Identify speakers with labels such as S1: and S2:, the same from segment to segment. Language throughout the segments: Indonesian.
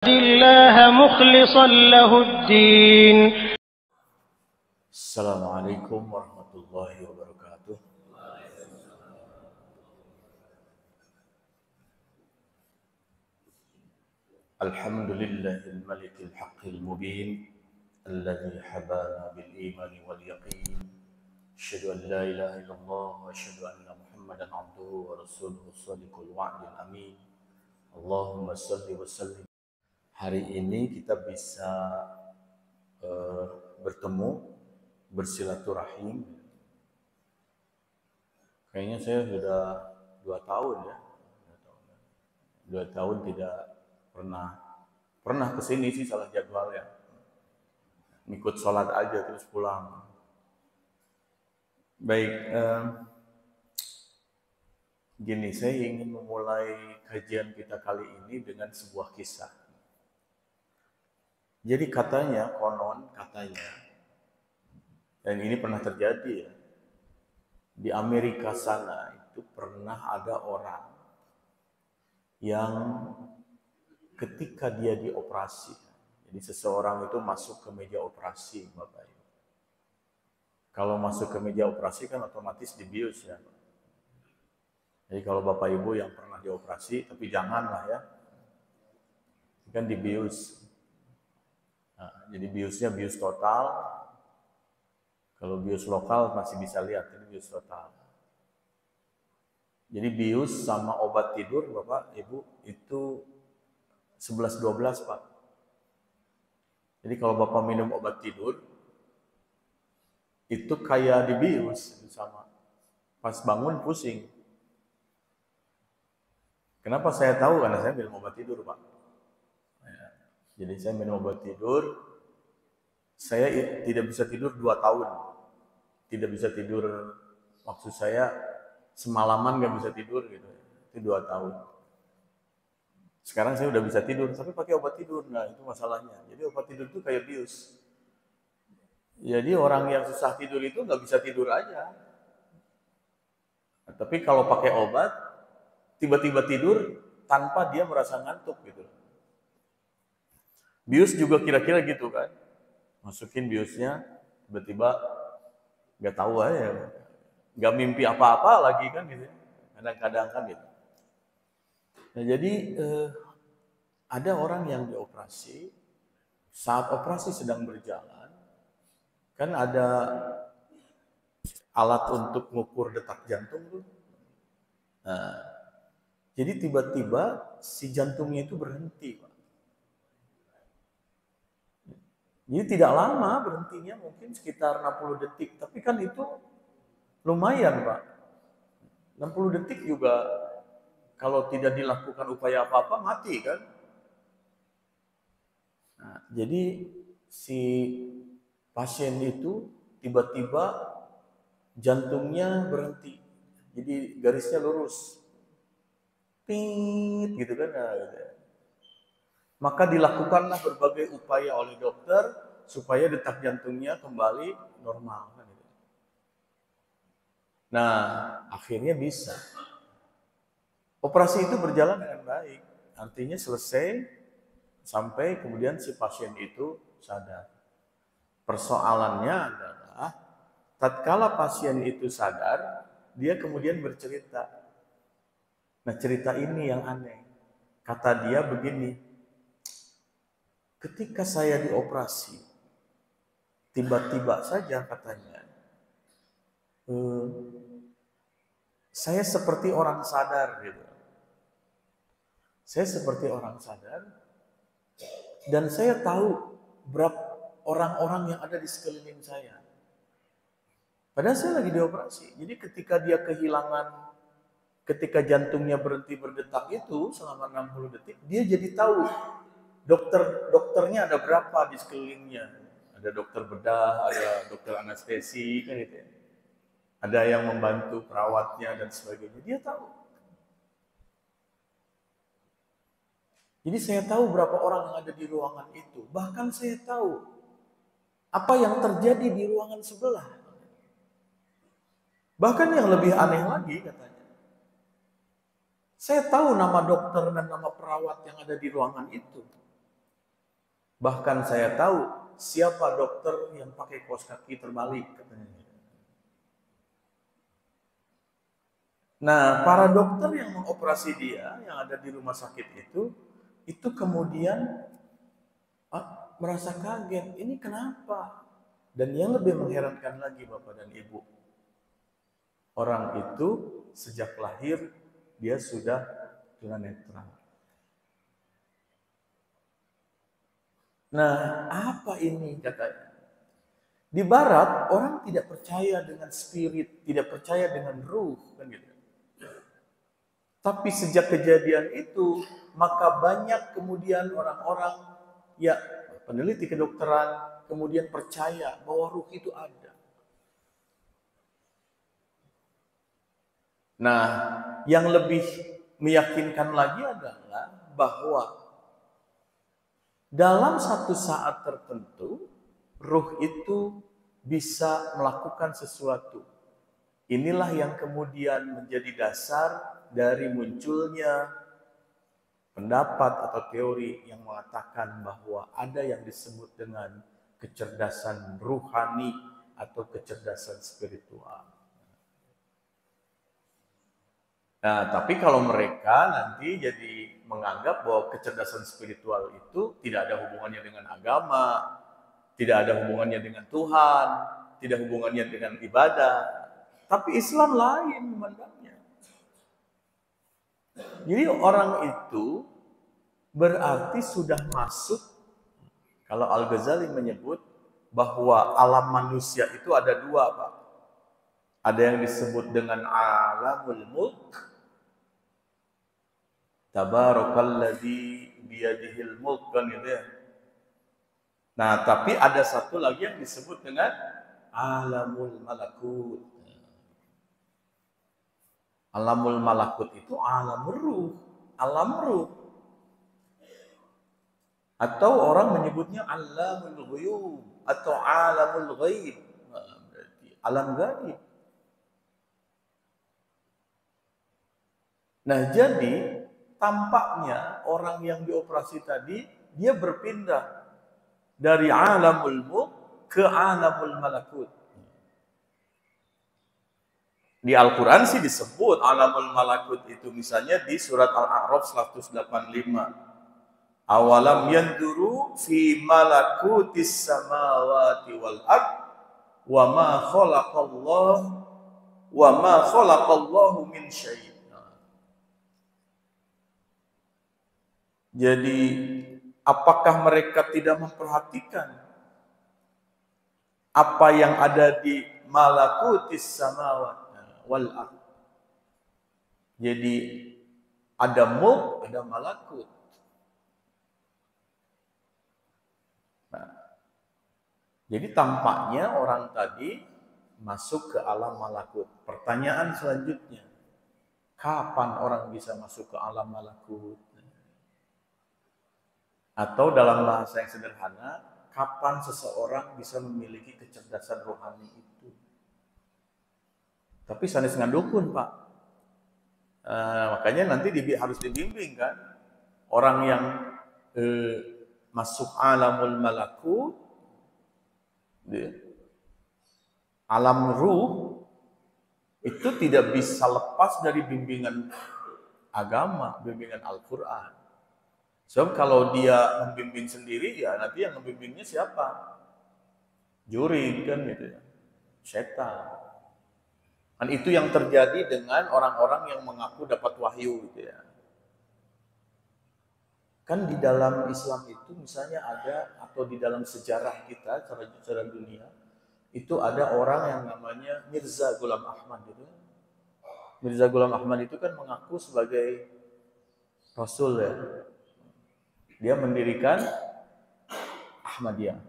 S1: الله مخلصا له الدين.
S2: Assalamualaikum warahmatullahi wabarakatuh. Alhamdulillahil malikil haqqil mubin alladzi habana bil imani wal yaqin. Asyhadu an la ilaha illallah wa asyhadu anna Muhammadan abduhu wa rasuluhu shadiqul wa'dil amin. Allahumma shalli wa sallim. Hari ini kita bisa bertemu, bersilaturahim. Kayaknya saya sudah 2 tahun ya. 2 tahun tidak pernah kesini sih, salah jadwal ya. Ikut sholat aja terus pulang. Baik, gini, saya ingin memulai kajian kita kali ini dengan sebuah kisah. Jadi konon katanya, dan ini pernah terjadi ya, di Amerika sana itu pernah ada orang yang ketika dia dioperasi, jadi seseorang itu masuk ke meja operasi, Bapak Ibu. Kalau masuk ke meja operasi kan otomatis dibius ya. Jadi kalau Bapak Ibu yang pernah dioperasi, tapi janganlah ya, kan dibius. Nah, jadi biusnya bius total. Kalau bius lokal masih bisa lihat, ini bius total. Jadi bius sama obat tidur Bapak Ibu itu 11-12 Pak. Jadi kalau Bapak minum obat tidur itu kayak dibius sama. Pas bangun pusing. Kenapa saya tahu? Karena saya minum obat tidur Pak. Jadi saya minum obat tidur, saya tidak bisa tidur 2 tahun. Tidak bisa tidur, maksud saya semalaman nggak bisa tidur gitu. Itu 2 tahun. Sekarang saya udah bisa tidur, tapi pakai obat tidur. Nah itu masalahnya. Jadi obat tidur itu kayak bius. Jadi orang yang susah tidur itu nggak bisa tidur aja. Nah, tapi kalau pakai obat, tiba-tiba tidur tanpa dia merasa ngantuk gitu. Bius juga kira-kira gitu kan. Masukin biusnya, tiba-tiba nggak tahu aja. Nggak mimpi apa-apa lagi kan gitu. Kadang-kadang kan gitu. Nah jadi ada orang yang dioperasi, saat operasi sedang berjalan, kan ada alat untuk mengukur detak jantung tuh. Nah, jadi tiba-tiba si jantungnya itu berhenti, Pak. Jadi tidak lama berhentinya, mungkin sekitar 60 detik. Tapi kan itu lumayan Pak. 60 detik juga kalau tidak dilakukan upaya apa-apa mati kan. Nah, jadi si pasien itu tiba-tiba jantungnya berhenti. Jadi garisnya lurus. Pit gitu kan. Nah, gitu. Maka dilakukanlah berbagai upaya oleh dokter supaya detak jantungnya kembali normal. Nah, akhirnya bisa. Operasi itu berjalan dengan baik. Artinya selesai sampai kemudian si pasien itu sadar. Persoalannya adalah tatkala pasien itu sadar, dia kemudian bercerita. Nah, cerita ini yang aneh. Kata dia begini, ketika saya dioperasi, tiba-tiba saja katanya, saya seperti orang sadar gitu. Saya seperti orang sadar dan saya tahu berapa orang-orang yang ada di sekeliling saya. Padahal saya lagi dioperasi. Jadi ketika jantungnya berhenti berdetak itu selama 60 detik, dia jadi tahu dokternya ada berapa di sekelilingnya. Ada dokter bedah, ada dokter anestesi, kan gitu ya. Ada yang membantu perawatnya dan sebagainya. Dia tahu. Jadi saya tahu berapa orang yang ada di ruangan itu. Bahkan saya tahu apa yang terjadi di ruangan sebelah. Bahkan yang lebih aneh lagi katanya, saya tahu nama dokter dan nama perawat yang ada di ruangan itu. Bahkan saya tahu siapa dokter yang pakai kaos kaki terbalik katanya. Nah, para dokter yang mengoperasi dia, yang ada di rumah sakit itu kemudian merasa kaget, ini kenapa? Dan yang lebih mengherankan lagi Bapak dan Ibu, orang itu sejak lahir dia sudah tunanetra. Nah, apa ini katanya? Di barat orang tidak percaya dengan spirit, tidak percaya dengan ruh, kan gitu. Tapi sejak kejadian itu, maka banyak kemudian orang-orang, ya peneliti kedokteran, kemudian percaya bahwa ruh itu ada. Nah, yang lebih meyakinkan lagi adalah bahwa dalam satu saat tertentu, ruh itu bisa melakukan sesuatu. Inilah yang kemudian menjadi dasar dari munculnya pendapat atau teori yang mengatakan bahwa ada yang disebut dengan kecerdasan ruhani atau kecerdasan spiritual. Nah, tapi kalau mereka nanti jadi menganggap bahwa kecerdasan spiritual itu tidak ada hubungannya dengan agama, tidak ada hubungannya dengan Tuhan, tidak hubungannya dengan ibadah. Tapi Islam lain memandangnya. Jadi orang itu berarti sudah masuk, kalau Al-Ghazali menyebut bahwa alam manusia itu ada dua, Pak. Ada yang disebut dengan alamul mulk, tabarakalladzi biyadihil mulk, kan gitu ya. Nah, tapi ada satu lagi yang disebut dengan alamul malakut. Alamul malakut itu alam ruh, alam ruh. Atau orang menyebutnya alamul ghuyub atau alamul ghaib. Berarti alam gaib. Nah, jadi tampaknya orang yang dioperasi tadi dia berpindah dari alamul mulk ke alamul malakut. Di Al-Quran sih disebut alamul malakut itu, misalnya di surat Al-A'raf 185. Awalam yanduru fi malakutis samawati wal ard wa ma khalaqallahu min syai'. Jadi apakah mereka tidak memperhatikan apa yang ada di malakutis samawati wal ard? Jadi ada mulk, ada malakut. Nah, jadi tampaknya orang tadi masuk ke alam malakut. Pertanyaan selanjutnya, kapan orang bisa masuk ke alam malakut? Atau dalam bahasa yang sederhana, kapan seseorang bisa memiliki kecerdasan rohani itu? Tapi sanes ngandukun, Pak. Makanya nanti harus dibimbing kan. Orang yang masuk alamul malakut, alam ruh, itu tidak bisa lepas dari bimbingan agama, bimbingan Al-Quran. Sebab kalau dia membimbing sendiri, ya nanti yang membimbingnya siapa? Juri kan gitu ya, setan. Dan itu yang terjadi dengan orang-orang yang mengaku dapat wahyu gitu ya. Kan di dalam Islam itu misalnya ada, atau di dalam sejarah kita, sejarah dunia, itu ada orang yang namanya Mirza Ghulam Ahmad gitu. Mirza Ghulam Ahmad itu kan mengaku sebagai Rasul ya. Dia mendirikan Ahmadiyah.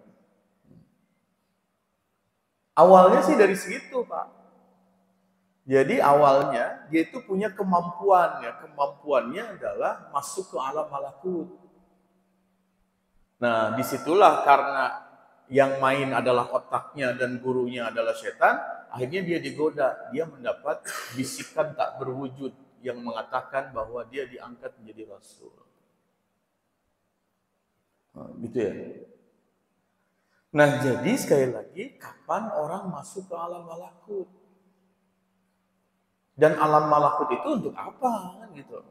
S2: Awalnya sih dari situ, Pak. Jadi awalnya dia itu punya kemampuan ya. Kemampuannya adalah masuk ke alam malakut. Nah, disitulah karena yang main adalah otaknya dan gurunya adalah setan, akhirnya dia digoda. Dia mendapat bisikan tak berwujud yang mengatakan bahwa dia diangkat menjadi Rasul. Gitu ya. Nah, jadi sekali lagi, kapan orang masuk ke alam malakut? Dan alam malakut itu untuk apa? Gitu.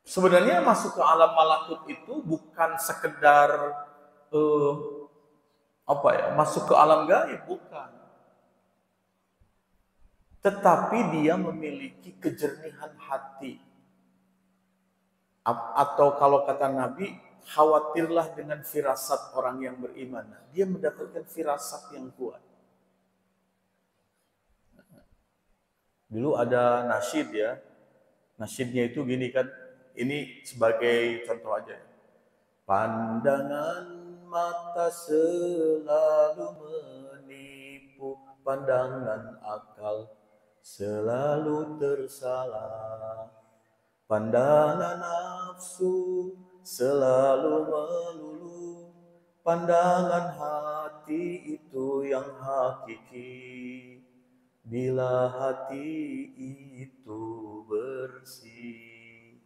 S2: Sebenarnya masuk ke alam malakut itu bukan sekedar masuk ke alam gaib, bukan. Tetapi dia memiliki kejernihan hati. Atau kalau kata Nabi, khawatirlah dengan firasat orang yang beriman. Dia mendapatkan firasat yang kuat. Dulu ada nasyid ya. Nasyidnya itu gini kan. Ini sebagai contoh aja. Pandangan mata selalu menipu. Pandangan akal selalu tersalah. Pandangan nafsu selalu melulu, pandangan hati itu yang hakiki, bila hati itu bersih.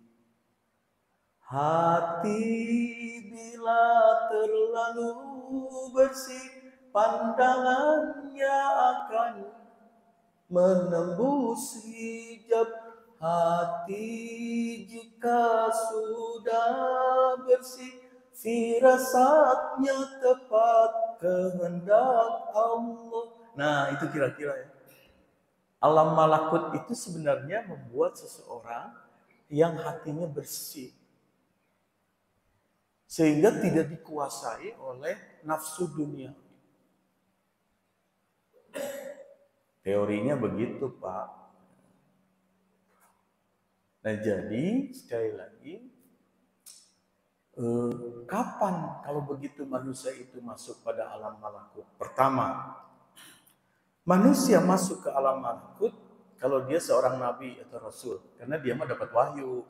S2: Hati bila terlalu bersih, pandangannya akan menembus hijab. Hati jika sudah bersih, firasatnya tepat kehendak Allah. Nah, itu kira-kira ya. Alam malakut itu sebenarnya membuat seseorang yang hatinya bersih. Sehingga tidak dikuasai oleh nafsu dunia. Teorinya begitu, Pak. Nah, jadi sekali lagi, kapan kalau begitu manusia itu masuk pada alam malakut? Pertama, manusia masuk ke alam malakut kalau dia seorang nabi atau rasul, karena dia mah dapat wahyu.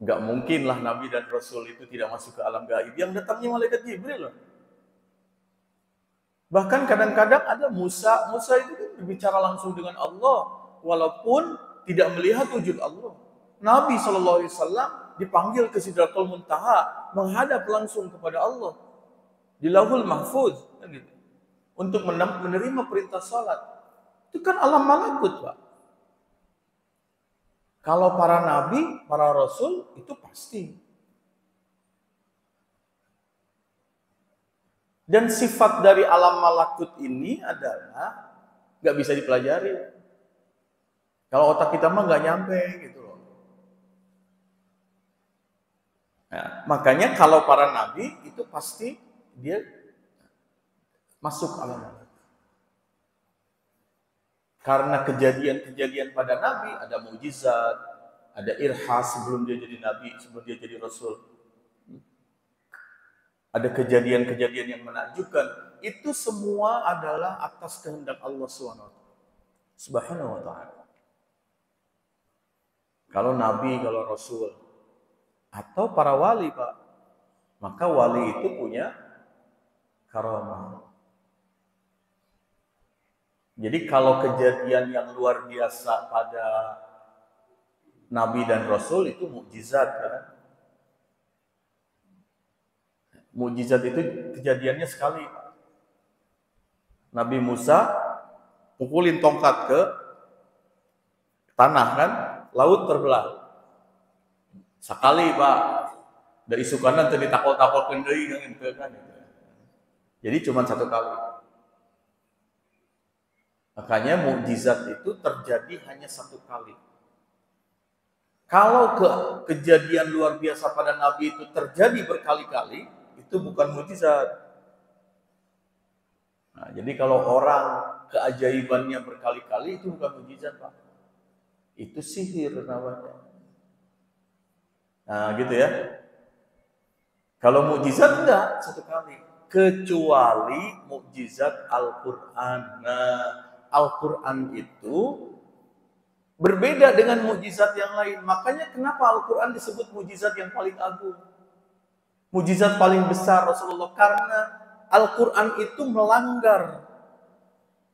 S2: Gak mungkin lah nabi dan rasul itu tidak masuk ke alam gaib. Yang datangnya malaikat Jibril loh. Bahkan kadang-kadang ada Musa itu kan berbicara langsung dengan Allah, walaupun tidak melihat wujud Allah. Nabi SAW dipanggil ke Sidratul Muntaha, menghadap langsung kepada Allah di Lauhul Mahfuz, gitu, untuk menerima perintah salat. Itu kan alam malakut, Pak. Kalau para nabi, para rasul itu pasti. Dan sifat dari alam malakut ini adalah nggak bisa dipelajari. Kalau otak kita mah nggak nyampe gitu loh. Nah, makanya kalau para nabi itu pasti dia masuk alam malakut. Karena kejadian-kejadian pada nabi ada mukjizat, ada irhas sebelum dia jadi nabi, sebelum dia jadi rasul. Ada kejadian-kejadian yang menakjubkan. Itu semua adalah atas kehendak Allah Subhanahu wa ta'ala. Kalau nabi, kalau rasul, atau para wali, Pak, maka wali itu punya karamah. Jadi kalau kejadian yang luar biasa pada nabi dan rasul itu mukjizat, kan? Mukjizat itu kejadiannya sekali. Nabi Musa pukulin tongkat ke tanah, kan? Laut terbelah. Sekali, Pak. Dari isu kanan tadi takol-takol kendai kan. Jadi cuma satu kali. Makanya mukjizat itu terjadi hanya satu kali. Kalau kejadian luar biasa pada Nabi itu terjadi berkali-kali, itu bukan mukjizat. Nah, jadi kalau orang keajaibannya berkali-kali itu bukan mukjizat, Pak. Itu sihir namanya. Nah, gitu ya. Kalau mukjizat enggak satu kali, kecuali mukjizat Al-Qur'an. Nah, Al-Qur'an itu berbeda dengan mukjizat yang lain. Makanya kenapa Al-Qur'an disebut mukjizat yang paling agung? Mukjizat paling besar Rasulullah, karena Al-Qur'an itu melanggar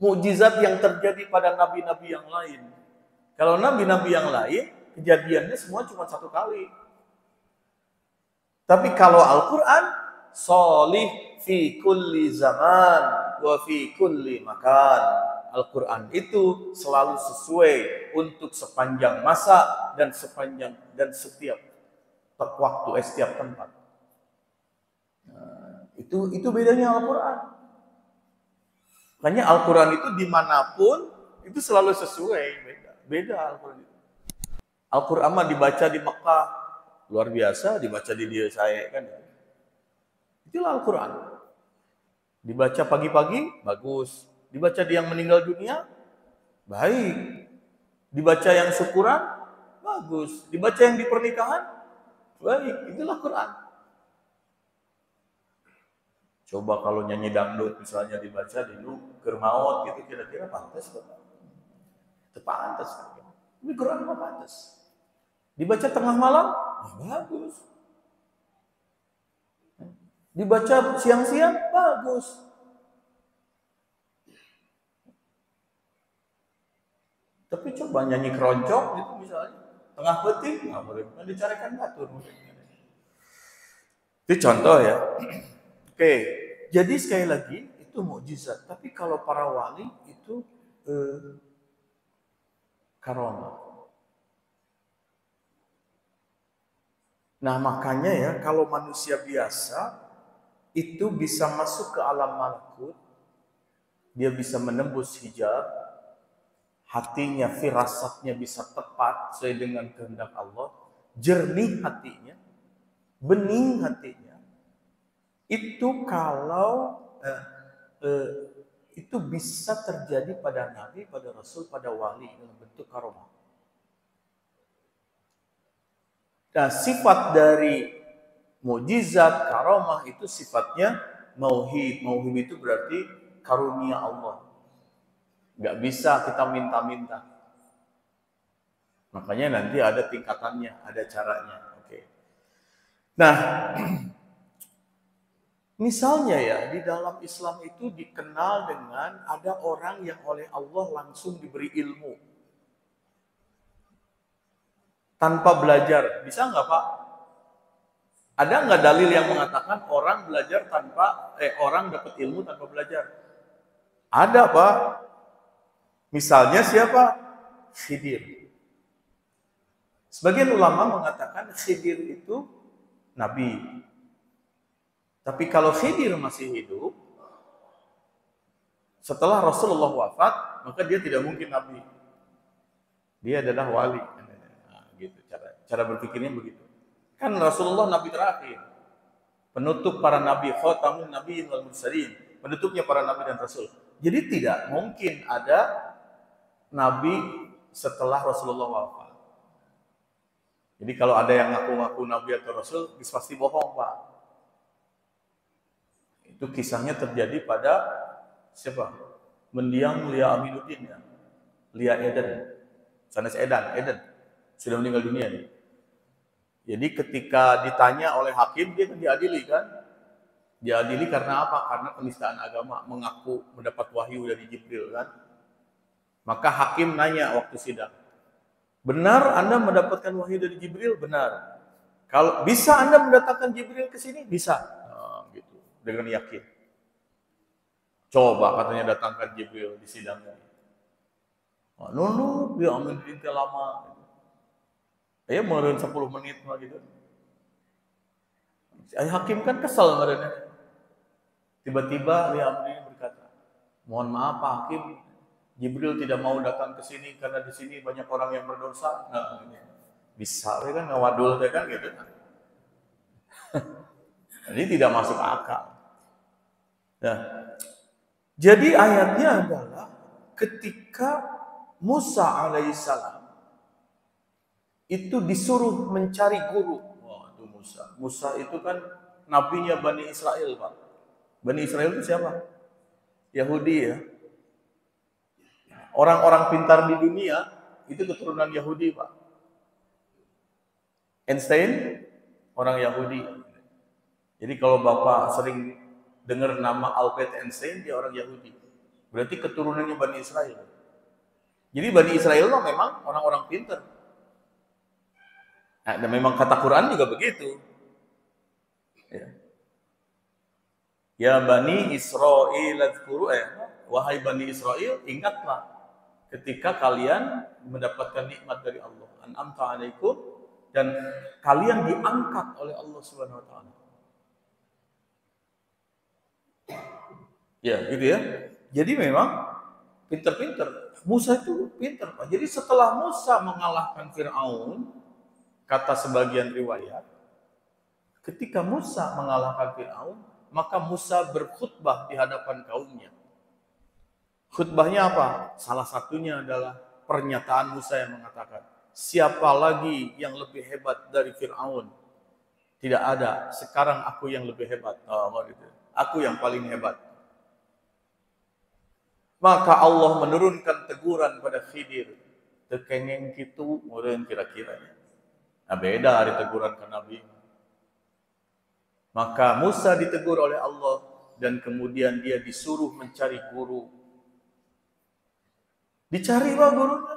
S2: mukjizat yang terjadi pada nabi-nabi yang lain. Kalau nabi-nabi yang lain, kejadiannya semua cuma satu kali. Tapi kalau Al-Quran, solih fi kulli zaman wa fi kulli makan. Al-Quran itu selalu sesuai untuk sepanjang masa dan setiap waktu, setiap tempat. Itu bedanya Al-Quran. Makanya Al-Quran itu dimanapun itu selalu sesuai, beda Al-Quran itu. Al-Quran mah dibaca di Mekah luar biasa, dibaca di dia saya kan. Itulah Al-Quran. Dibaca pagi-pagi bagus, dibaca di yang meninggal dunia baik, dibaca yang syukuran bagus, dibaca yang di pernikahan baik. Itulah Quran. Coba kalau nyanyi dangdut misalnya dibaca di keur maut gitu, kira-kira pantas Bapak? Itu pantas. Ini Quran mah pantas. Dibaca tengah malam, bagus. Dibaca siang-siang, bagus. Tapi coba nyanyi keroncong gitu misalnya, tengah peting, nggak boleh, dicarikan batur. Itu contoh ya. Oke, jadi sekali lagi itu mukjizat. Tapi kalau para wali itu karomah. Nah makanya ya kalau manusia biasa itu bisa masuk ke alam malakut, dia bisa menembus hijab, hatinya, firasatnya bisa tepat sesuai dengan kehendak Allah, jernih hatinya, bening hatinya. Itu kalau itu bisa terjadi pada nabi, pada rasul, pada wali dalam bentuk karomah. Nah, sifat dari mukjizat, karomah itu sifatnya mauhib. Mauhib itu berarti karunia Allah. Nggak bisa kita minta-minta. Makanya nanti ada tingkatannya, ada caranya. Oke. Nah, misalnya ya, di dalam Islam itu dikenal dengan ada orang yang oleh Allah langsung diberi ilmu. Tanpa belajar. Bisa nggak Pak? Ada nggak dalil yang mengatakan orang belajar orang dapat ilmu tanpa belajar? Ada Pak. Misalnya siapa? Khidir. Sebagian ulama mengatakan Khidir itu nabi. Tapi kalau Khidir masih hidup, setelah Rasulullah wafat, maka dia tidak mungkin nabi. Dia adalah wali. Nah, gitu cara berpikirnya begitu. Kan Rasulullah nabi terakhir. Penutup para nabi, khatamun nabiyyin wal mursalin. Penutupnya para nabi dan rasul. Jadi tidak mungkin ada nabi setelah Rasulullah wafat. Jadi kalau ada yang ngaku-ngaku nabi atau rasul, pasti bohong, Pak. Itu kisahnya terjadi pada siapa? Mendiang Lia Aminuddin ya. Lia Eden. Sanes Eden. Sudah meninggal dunia nih. Jadi ketika ditanya oleh hakim, dia diadili kan? Diadili karena apa? Karena penistaan agama, mengaku mendapat wahyu dari Jibril kan? Maka hakim nanya waktu sidang, benar Anda mendapatkan wahyu dari Jibril? Benar. Kalau bisa Anda mendatangkan Jibril ke sini? Bisa. Nah, gitu. Dengan yakin. Coba katanya datangkan Jibril di sidangnya. Oh, nunduk dia amin itu lama. Ya meureun 10 menit mah gitu. Hakim kan kesel merenya. Tiba-tiba dia amin berkata, "Mohon maaf Pak Hakim, Jibril tidak mau datang ke sini karena di sini banyak orang yang berdosa." Nah, bisa kan ngawadul kan gitu. Jadi tidak masuk akal. Nah, jadi ayatnya adalah ketika Musa alaihissalam itu disuruh mencari guru. Wah, itu Musa. Musa itu kan nabinya Bani Israel, Pak. Bani Israel itu siapa? Yahudi ya. Orang-orang pintar di dunia itu keturunan Yahudi, Pak. Einstein orang Yahudi. Jadi kalau Bapak sering dengar nama Albert Einstein, dia orang Yahudi. Berarti keturunannya Bani Israel. Jadi Bani Israel memang orang-orang pintar. Nah, dan memang kata Quran juga begitu. Ya. Ya Bani Israil, wahai Bani Israel, ingatlah ketika kalian mendapatkan nikmat dari Allah, an'amta alaikum, dan kalian diangkat oleh Allah Subhanahu wa taala. Ya, gitu ya. Jadi memang pinter-pinter. Musa itu pinter, Pak. Jadi setelah Musa mengalahkan Firaun, kata sebagian riwayat, ketika Musa mengalahkan Firaun, maka Musa berkhutbah di hadapan kaumnya. Khutbahnya apa? Salah satunya adalah pernyataan Musa yang mengatakan, siapa lagi yang lebih hebat dari Firaun? Tidak ada. Sekarang aku yang lebih hebat. Aku yang paling hebat. Maka Allah menurunkan teguran pada Khidir. Tekengeng gitu, kemudian kira-kiranya. Nah, beda dari teguran ke Nabi. Maka Musa ditegur oleh Allah dan kemudian dia disuruh mencari guru. Dicari Pak gurunya.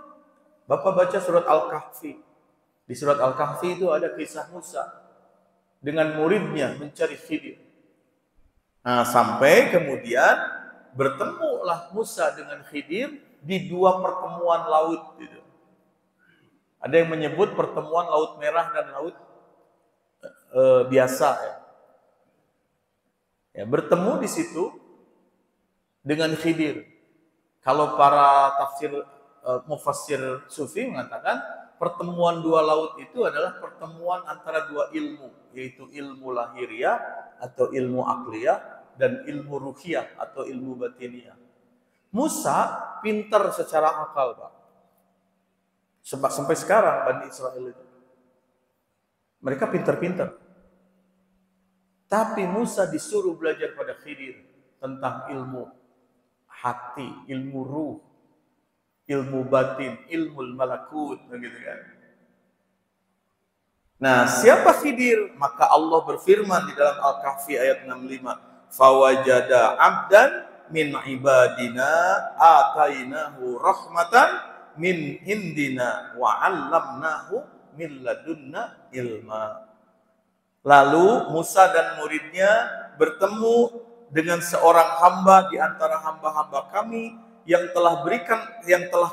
S2: Bapak baca surat Al-Kahfi. Di surat Al-Kahfi itu ada kisah Musa dengan muridnya mencari Khidir. Nah, sampai kemudian bertemulah Musa dengan Khidir di dua pertemuan laut. Gitu. Ada yang menyebut pertemuan Laut Merah dan Laut biasa. Ya, bertemu di situ dengan Khidir. Kalau para tafsir mufassir sufi mengatakan pertemuan dua laut itu adalah pertemuan antara dua ilmu, yaitu ilmu lahiriah atau ilmu akliyah dan ilmu ruhiyah atau ilmu batiniah. Musa pintar secara akal, Pak. Sebab sampai sekarang Bani Israel itu mereka pintar-pintar. Tapi Musa disuruh belajar pada Khidir tentang ilmu hati, ilmu ruh, ilmu batin, ilmu malakut, begitu kan. Nah, siapa Khidir? Maka Allah berfirman di dalam Al-Kahfi ayat 65, fawajada abdan min ibadina atainahu rahmatan min indina wa 'allamnahu min ladunna ilma. Lalu Musa dan muridnya bertemu dengan seorang hamba di antara hamba-hamba kami yang telah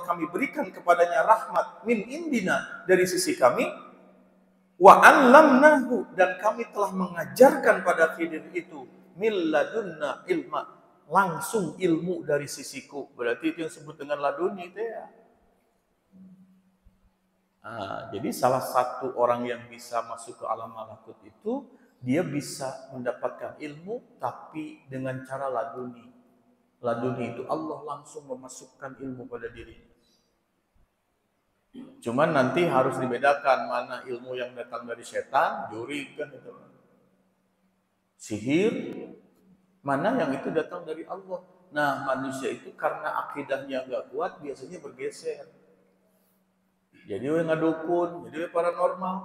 S2: kami berikan kepadanya rahmat min indina dari sisi kami, wa 'allamnahu, dan kami telah mengajarkan pada Khidir itu min ladunna ilma, langsung ilmu dari sisiku. Berarti itu yang disebut dengan laduni itu ya. Nah, jadi salah satu orang yang bisa masuk ke alam malakut itu dia bisa mendapatkan ilmu tapi dengan cara laduni. Laduni itu Allah langsung memasukkan ilmu pada dirinya. Cuman nanti harus dibedakan mana ilmu yang datang dari setan, juri kan itu. Sihir, mana yang itu datang dari Allah. Nah, manusia itu karena akidahnya nggak kuat biasanya bergeser. Jadi ngadukun, jadi paranormal.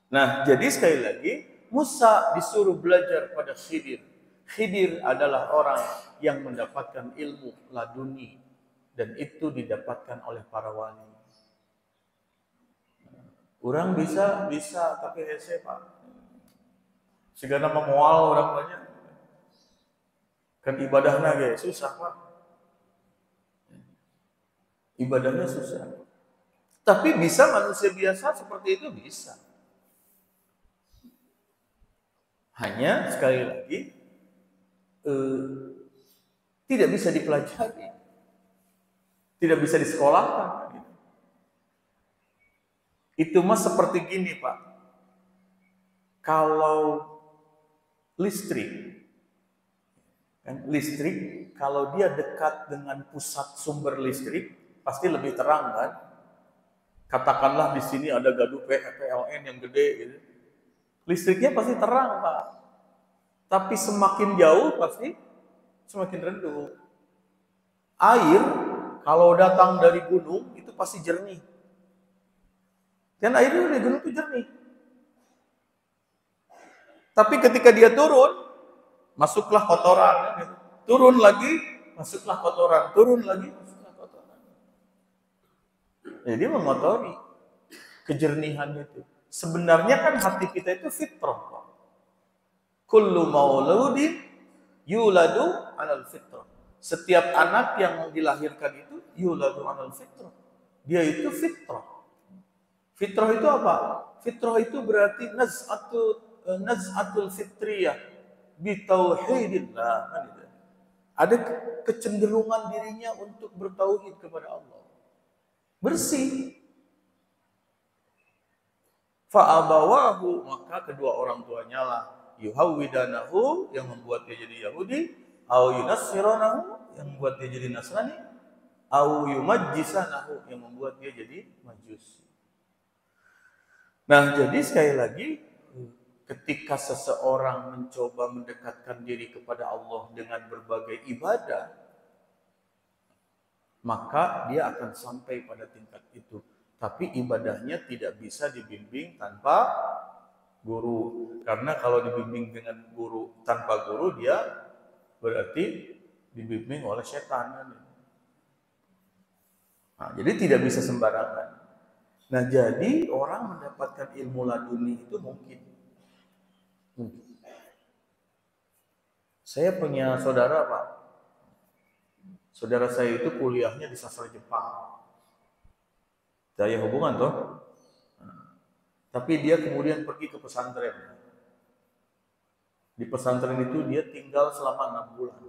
S2: Nah, jadi sekali lagi Musa disuruh belajar pada Khidir. Khidir adalah orang yang mendapatkan ilmu laduni dan itu didapatkan oleh para wali. Orang bisa tapi hese Pak. Segala memual orang banyak. Kan ibadahnya guys susah Pak. Ibadahnya susah. Tapi bisa manusia biasa seperti itu bisa. Hanya sekali lagi tidak bisa dipelajari, tidak bisa disekolahkan. Itu mah seperti gini Pak. Kalau listrik kalau dia dekat dengan pusat sumber listrik pasti lebih terang kan. Katakanlah di sini ada gaduh PLN yang gede gitu. Listriknya pasti terang Pak. Tapi semakin jauh pasti semakin redup. Air kalau datang dari gunung itu pasti jernih. Dan airnya dari gunung itu jernih. Tapi ketika dia turun, masuklah kotoran. Gitu. Turun lagi, masuklah kotoran. Turun lagi, masuklah kotoran. Jadi mengotori kejernihan itu. Sebenarnya kan hati kita itu fitrah. Kullu mauludin yuladu 'alal fitrah. Setiap anak yang dilahirkan itu yuladu 'alal fitrah. Dia itu fitrah. Fitrah itu apa? Fitrah itu berarti naz'atul fitriyah bi tauhidillah. Kan itu. Ada kecenderungan dirinya untuk bertauhid kepada Allah. Bersih. Fa'abawahu, maka kedua orang tuanya lah yuhawwidanahu, yang membuat dia jadi Yahudi, au yunassiranahu, yang membuat dia jadi Nasrani, au yumajjisanahu, yang membuat dia jadi Majusi. Nah, jadi sekali lagi, ketika seseorang mencoba mendekatkan diri kepada Allah dengan berbagai ibadah, maka dia akan sampai pada tingkat itu. Tapi ibadahnya tidak bisa dibimbing tanpa guru. Karena kalau dibimbing dengan guru tanpa guru, dia berarti dibimbing oleh setan. Nah, jadi tidak bisa sembarangan. Nah, jadi orang mendapatkan ilmu laduni itu mungkin. Saya punya saudara, Pak. Saudara saya itu kuliahnya di sastra Jepang. Daya hubungan toh. Tapi dia kemudian pergi ke pesantren. Di pesantren itu dia tinggal selama 6 bulan.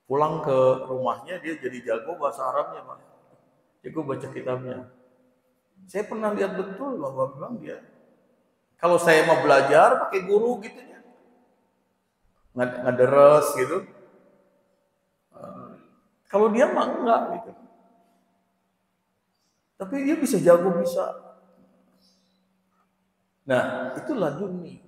S2: Pulang ke rumahnya dia jadi jago bahasa Arabnya, Pak. Jago baca kitabnya. Saya pernah lihat betul bahwa memang dia, kalau saya mau belajar pakai guru gitu ya, ngaderes gitu. Kalau dia mah enggak gitu. Tapi dia bisa jago, bisa. Nah, itu laduni.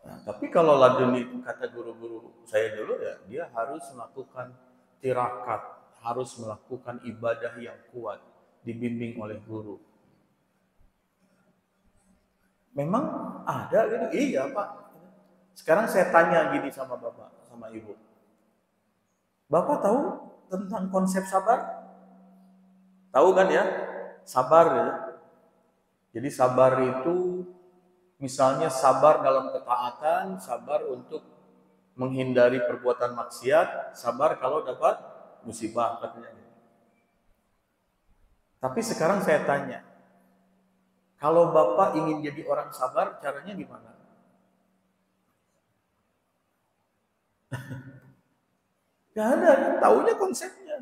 S2: Nah, tapi kalau laduni itu kata guru-guru saya dulu ya, dia harus melakukan tirakat, harus melakukan ibadah yang kuat, dibimbing oleh guru. Memang ada gitu? Iya, Pak. Sekarang saya tanya gini sama Bapak, sama Ibu. Bapak tahu tentang konsep sabar? Tahu kan ya? Sabar ya. Jadi sabar itu misalnya sabar dalam ketaatan, sabar untuk menghindari perbuatan maksiat, sabar kalau dapat musibah katanya. Tapi sekarang saya tanya, kalau Bapak ingin jadi orang sabar, caranya gimana? Gak ada, kan? Taunya konsepnya.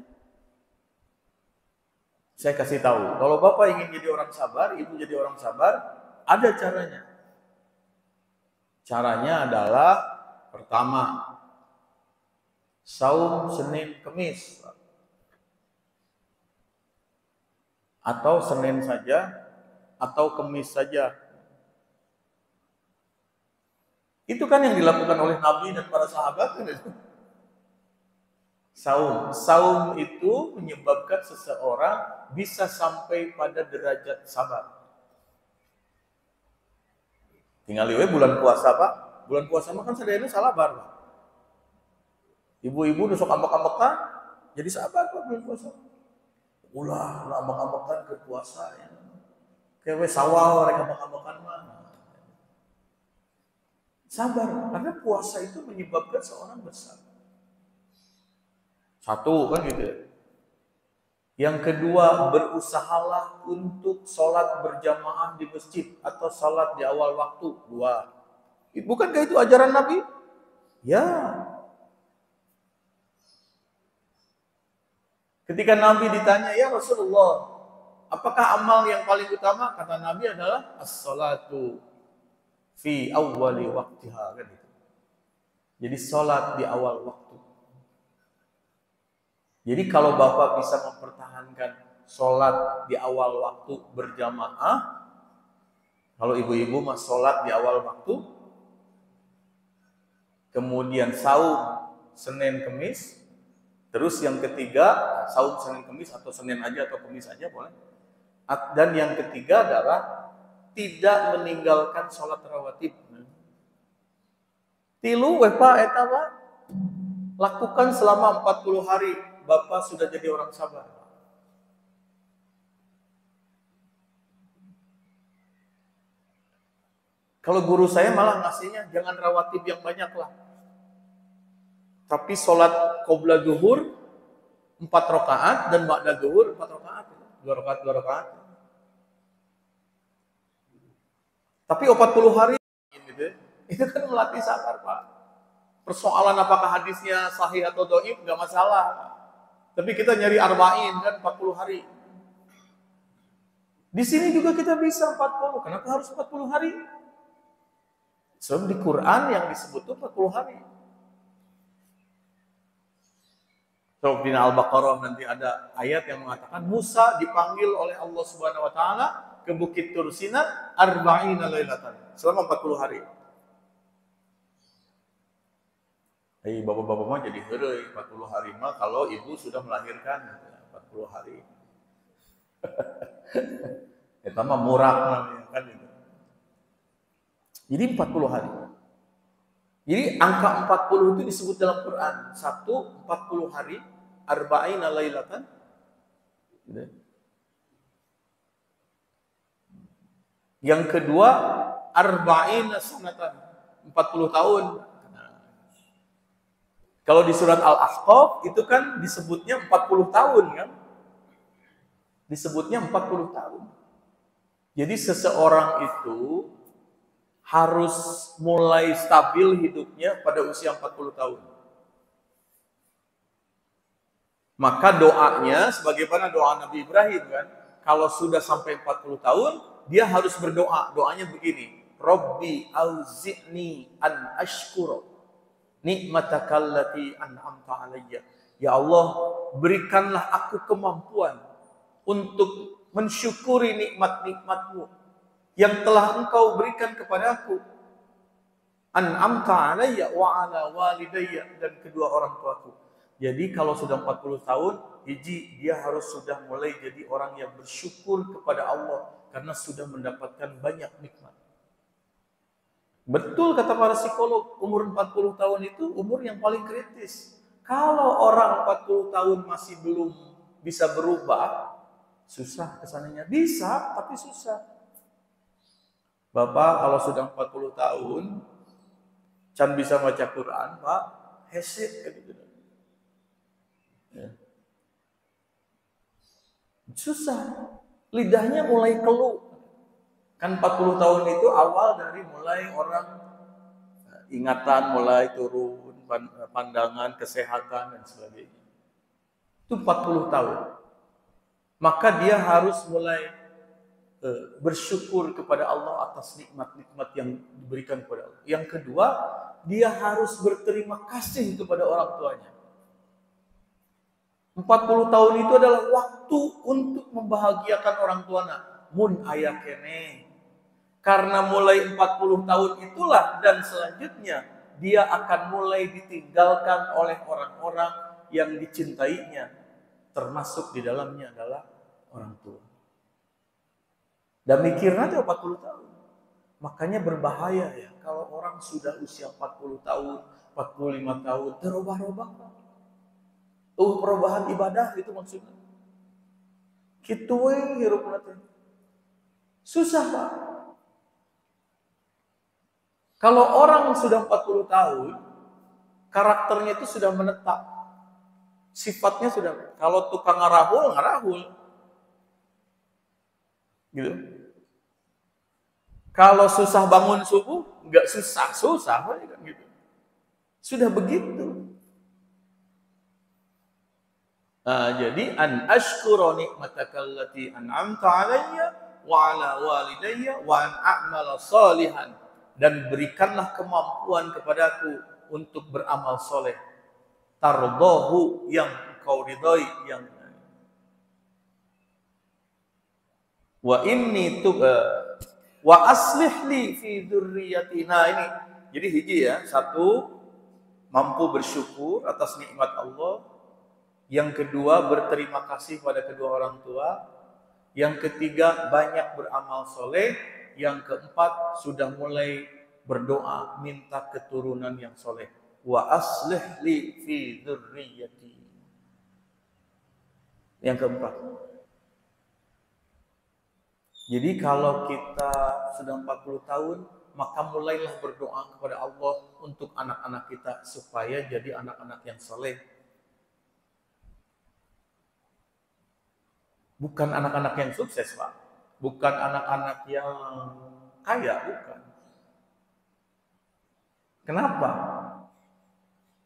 S2: Saya kasih tahu, kalau Bapak ingin jadi orang sabar, Ibu jadi orang sabar, ada caranya. Caranya adalah pertama, saum Senin Kemis. Atau Senin saja, atau Kemis saja. Itu kan yang dilakukan oleh Nabi dan para sahabat. Saum itu menyebabkan seseorang bisa sampai pada derajat sabar. Tinggal liwe bulan puasa, Pak. Bulan puasa mah kan sadayana salabar, Pak. Ibu-ibu besok ambek-ambekan jadi sabar, Pak, bulan puasa. Ulah ambek-ambekan ke puasa ya. Kayak we sawal rek ambek-ambekan mah. Sabar, karena puasa itu menyebabkan seorang bersabar. Satu kan gitu. Yang kedua, berusahalah untuk sholat berjamaah di masjid atau sholat di awal waktu. 2. Bukankah itu ajaran Nabi? Ya. Ketika Nabi ditanya, ya Rasulullah, apakah amal yang paling utama? Kata Nabi adalah as-salatu fi awwali waqtiha. Kan itu. Jadi sholat di awal waktu. Jadi kalau Bapak bisa mempertahankan sholat di awal waktu berjamaah, kalau ibu-ibu mah sholat di awal waktu, kemudian saum Senin Kemis, terus yang ketiga saum Senin Kemis atau Senin aja atau Kemis aja boleh. Dan yang ketiga adalah tidak meninggalkan sholat rawatib. Tilu wepa eta lakukan selama 40 hari. Bapak sudah jadi orang sabar. Kalau guru saya malah ngasihnya jangan rawatib yang banyak lah. Tapi sholat qobla zuhur 4 rakaat dan ba'da zuhur 4 rakaat. 2 rakaat, 2 rakaat. Tapi 40 hari gitu. Itu kan melatih sabar, Pak. Persoalan apakah hadisnya sahih atau dhaif enggak masalah. Tapi kita nyari arba'in kan 40 hari. Di sini juga kita bisa 40. Kenapa harus 40 hari? Sebab di Quran yang disebut itu 40 hari. So, di Al-Baqarah nanti ada ayat yang mengatakan Musa dipanggil oleh Allah Subhanahu wa taala ke Bukit Tur Sina arba'ina lailatan. Selama 40 hari. Bapak-bapak mah jadi heureuy 40 hari mah kalau ibu sudah melahirkan 40 hari. Eta mah murak namanya kan itu. Jadi 40 hari. Jadi angka 40 itu disebut dalam Quran. 40 hari, arba'ina lailatan. Yang kedua, arba'ina sanatan. 40 tahun. Kalau di surat Al-Ahqaf itu kan disebutnya 40 tahun kan? Disebutnya 40 tahun. Jadi seseorang itu harus mulai stabil hidupnya pada usia 40 tahun. Maka doanya sebagaimana doa Nabi Ibrahim kan, kalau sudah sampai 40 tahun, dia harus berdoa. Doanya begini, Rabbi auzi'ni an ashkura nikmatakallati an'amta alayya. Ya Allah, berikanlah aku kemampuan untuk mensyukuri nikmat-nikmat-Mu yang telah Engkau berikan kepadaku. An'amta alayya wa ala walidayya, dan kedua orang tuaku. Jadi kalau sudah 40 tahun, dia harus sudah mulai jadi orang yang bersyukur kepada Allah karena sudah mendapatkan banyak nikmat. Betul kata para psikolog, umur 40 tahun itu umur yang paling kritis. Kalau orang 40 tahun masih belum bisa berubah, susah kesananya. Bisa, tapi susah. Bapak kalau sudah 40 tahun, can bisa baca Quran, Pak, hesek gitu. Ya. Susah. Lidahnya mulai keluh. Kan 40 tahun itu awal dari mulai orang ingatan mulai turun, pandangan, kesehatan dan sebagainya. Itu 40 tahun. Maka dia harus mulai bersyukur kepada Allah atas nikmat-nikmat yang diberikan kepada Allah. Yang kedua, dia harus berterima kasih kepada orang tuanya. 40 tahun itu adalah waktu untuk membahagiakan orang tuanya. Mun aya keneh. Karena mulai 40 tahun itulah dan selanjutnya dia akan mulai ditinggalkan oleh orang-orang yang dicintainya. Termasuk di dalamnya adalah orang tua. Dan mikirnya itu 40 tahun. Makanya berbahaya ya kalau orang sudah usia 40 tahun, 45 tahun, terubah-ubah. Perubahan ibadah itu maksudnya. Kitu we hirupna teh. Susah, Pak. Kalau orang sudah 40 tahun, karakternya itu sudah menetap. Sifatnya sudah, kalau tukang ngarahul. Gitu. Kalau susah bangun subuh, enggak susah kan gitu. Sudah begitu. Jadi an ashkura nikmatakallati an'amta alayya wa ala walidayya wa an a'mala salihan, dan berikanlah kemampuan kepadaku untuk beramal soleh. Tardahu, yang kau ridhai, yang wa inni wa aslih li fi dzurriyyati. Nah ini jadi hiji ya, satu mampu bersyukur atas nikmat Allah, yang kedua berterima kasih pada kedua orang tua, yang ketiga banyak beramal soleh, yang keempat sudah mulai berdoa minta keturunan yang soleh. Wa aslih li fi dzurriyyati. Yang keempat. Jadi kalau kita sudah 40 tahun, maka mulailah berdoa kepada Allah untuk anak-anak kita supaya jadi anak-anak yang soleh. Bukan anak-anak yang sukses, Pak. Bukan anak-anak yang kaya, bukan. Kenapa?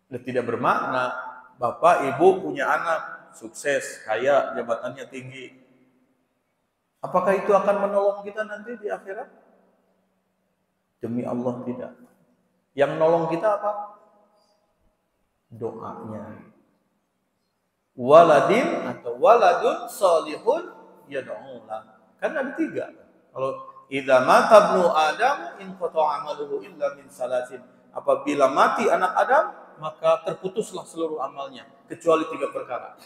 S2: Sudah tidak bermakna. Bapak, ibu punya anak, sukses, kaya, jabatannya tinggi. Apakah itu akan menolong kita nanti di akhirat? Demi Allah tidak. Yang nolong kita apa? Doanya. Waladin atau waladun salihun yad'ulah. Kan ada 3. Kalau idza mata ibnu Adam in qata'a amaluhu illa min salasin. Apabila mati anak Adam, maka terputuslah seluruh amalnya kecuali 3 perkara.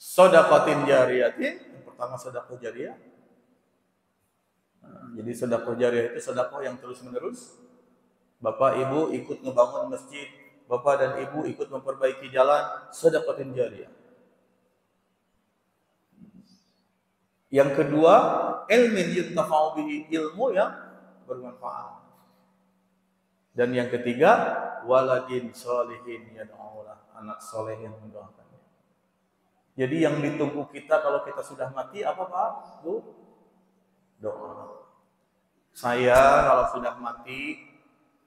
S2: Shadaqatin jariyatin, yang pertama sedekah jariyah. Jadi sedekah jariyah itu sedekah yang terus-menerus. Bapak ibu ikut ngebangun masjid, bapak dan ibu ikut memperbaiki jalan, sedekatin jariyah. Yang kedua, ilmin yuntafa'u bihi, ilmu yang bermanfaat. Dan yang ketiga, waladin sholihin yad'ulah, anak soleh yang mendoakan. Jadi yang ditunggu kita kalau kita sudah mati apa Pak? Bu? Doa. Saya kalau sudah mati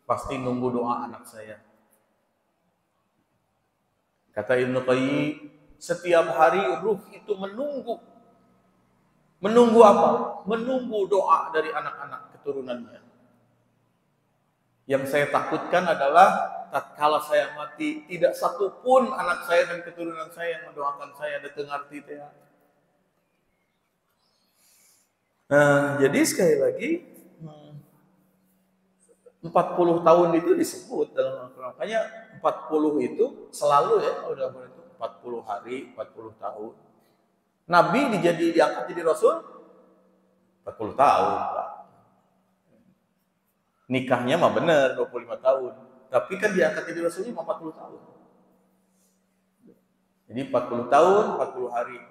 S2: pasti nunggu doa anak saya. Kata Ibnu Qayyim, setiap hari ruh itu menunggu. Menunggu apa? Menunggu doa dari anak-anak keturunannya. Yang saya takutkan adalah tatkala saya mati, tidak satu pun anak saya dan keturunan saya yang mendoakan saya datang arti teh. Nah, jadi sekali lagi 40 tahun itu disebut dalam Al-Quran. Makanya 40 itu selalu ya, udah itu 40 hari, 40 tahun. Nabi diangkat jadi Rasul 40 tahun, Pak. Nikahnya mah bener 25 tahun. Tapi kan diangkat jadi Rasulnya 40 tahun. Jadi 40 tahun, 40 hari.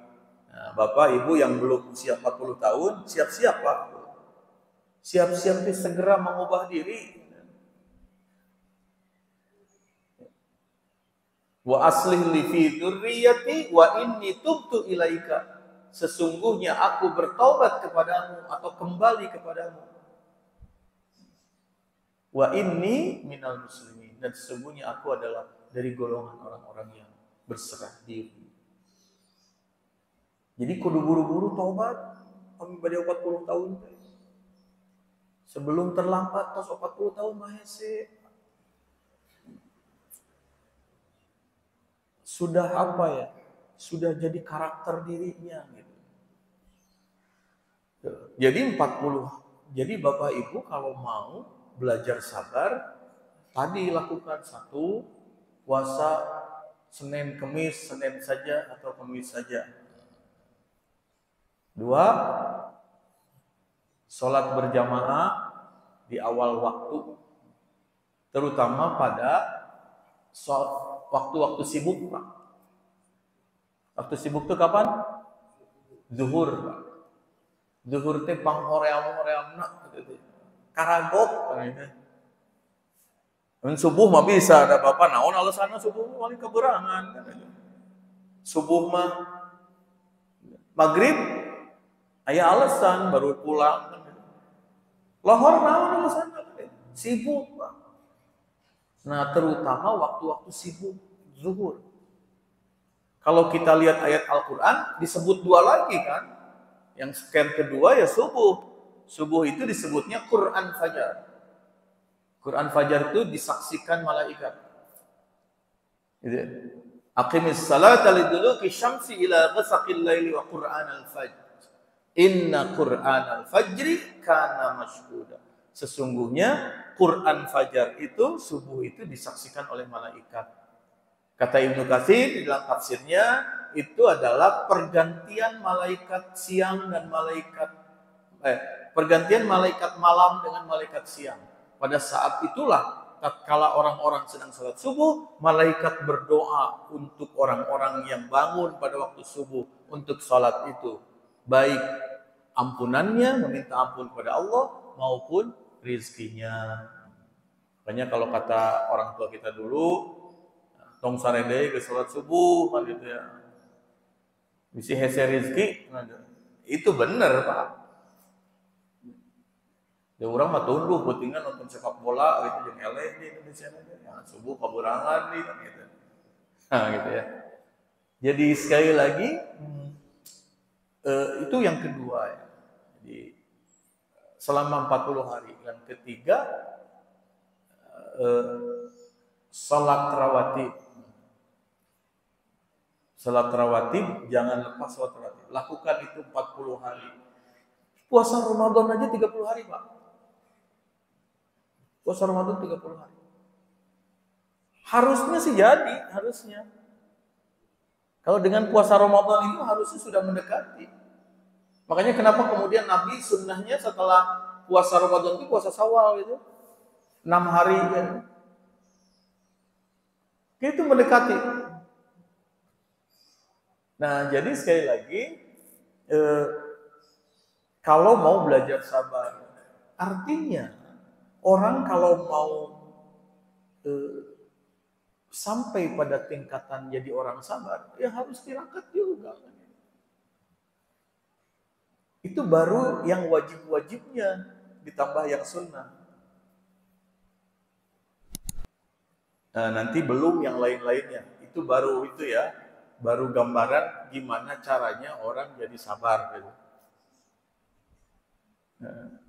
S2: Nah, Bapak, Ibu yang belum usia 40 tahun, siap-siap Pak. Siap-siap segera mengubah diri. Wa aslih li fi dzurriyyati wa inni tubtu ilaika. Sesungguhnya aku bertaubat kepadamu atau kembali kepadamu. Wa inni minal muslimin, dan sesungguhnya aku adalah dari golongan orang-orang yang berserah diri. Jadi kudu buru-buru taubat kami pada 40 tahun. Sebelum terlambat tos 40 tahun mah hese. Sudah apa ya? Sudah jadi karakter dirinya gitu. Jadi 40. Jadi Bapak Ibu kalau mau belajar sabar, tadi lakukan 1, puasa Senin Kemis, Senin saja atau Kemis saja. 2, sholat berjamaah di awal waktu, terutama pada waktu-waktu sibuk, Pak. Waktu sibuk itu kapan? Zuhur, Pak. Zuhur teh panghoream-horeamna gitu. Karagok gitu. Subuh mah bisa ada Bapak naon alasanna subuh paling keberangan gitu. Subuh mah maghrib aya alasan baru pulang. Lohor naon alasanna sibuk, Pak. Nah, terutama waktu-waktu sibuk zuhur. Kalau kita lihat ayat Al-Qur'an disebut 2 lagi kan. Yang sekian kedua ya subuh. Subuh itu disebutnya Quran Fajar. Quran Fajar itu disaksikan malaikat. Gitu. Aqimis salata liduluki syamsi ila ghasaqil laili wa Quran al-fajr. Inna Quran al-fajri kana mashhuda. Sesungguhnya Quran Fajar itu, subuh itu disaksikan oleh malaikat. Kata Ibnu Katsir di dalam tafsirnya, itu adalah pergantian malaikat siang dan pergantian malaikat malam dengan malaikat siang. Pada saat itulah tatkala orang-orang sedang salat subuh, malaikat berdoa untuk orang-orang yang bangun pada waktu subuh untuk salat itu. Baik ampunannya, meminta ampun kepada Allah, maupun rizkinya. Makanya kalau kata orang tua kita dulu, tong sarede ke sholat subuh kan gitu ya. Bisi hese rizki, itu bener Pak. Ya orang mah tunduh, pentingnya nonton sepak bola gitu, yang eleh di Indonesia aja. Ya, subuh kaburangan nih kan gitu. Nah gitu ya. Jadi sekali lagi, itu yang kedua ya. Jadi selama 40 hari. Yang ketiga, salat rawatib. Salat rawatib, jangan lepas salat rawatib. Lakukan itu 40 hari. Puasa Ramadan aja 30 hari, Pak. Puasa Ramadan 30 hari. Harusnya sih jadi, harusnya. Kalau dengan puasa Ramadan itu harusnya sudah mendekati. Makanya kenapa kemudian Nabi sunnahnya setelah puasa Ramadan itu puasa Syawal gitu. 6 hari kan. Itu mendekati. Nah, jadi sekali lagi kalau mau belajar sabar, artinya orang kalau mau sampai pada tingkatan jadi orang sabar, ya harus tirakat juga. Itu baru yang wajib-wajibnya ditambah yang sunnah. Nah, nanti belum yang lain-lainnya. Itu baru itu ya, baru gambaran gimana caranya orang jadi sabar gitu. Nah,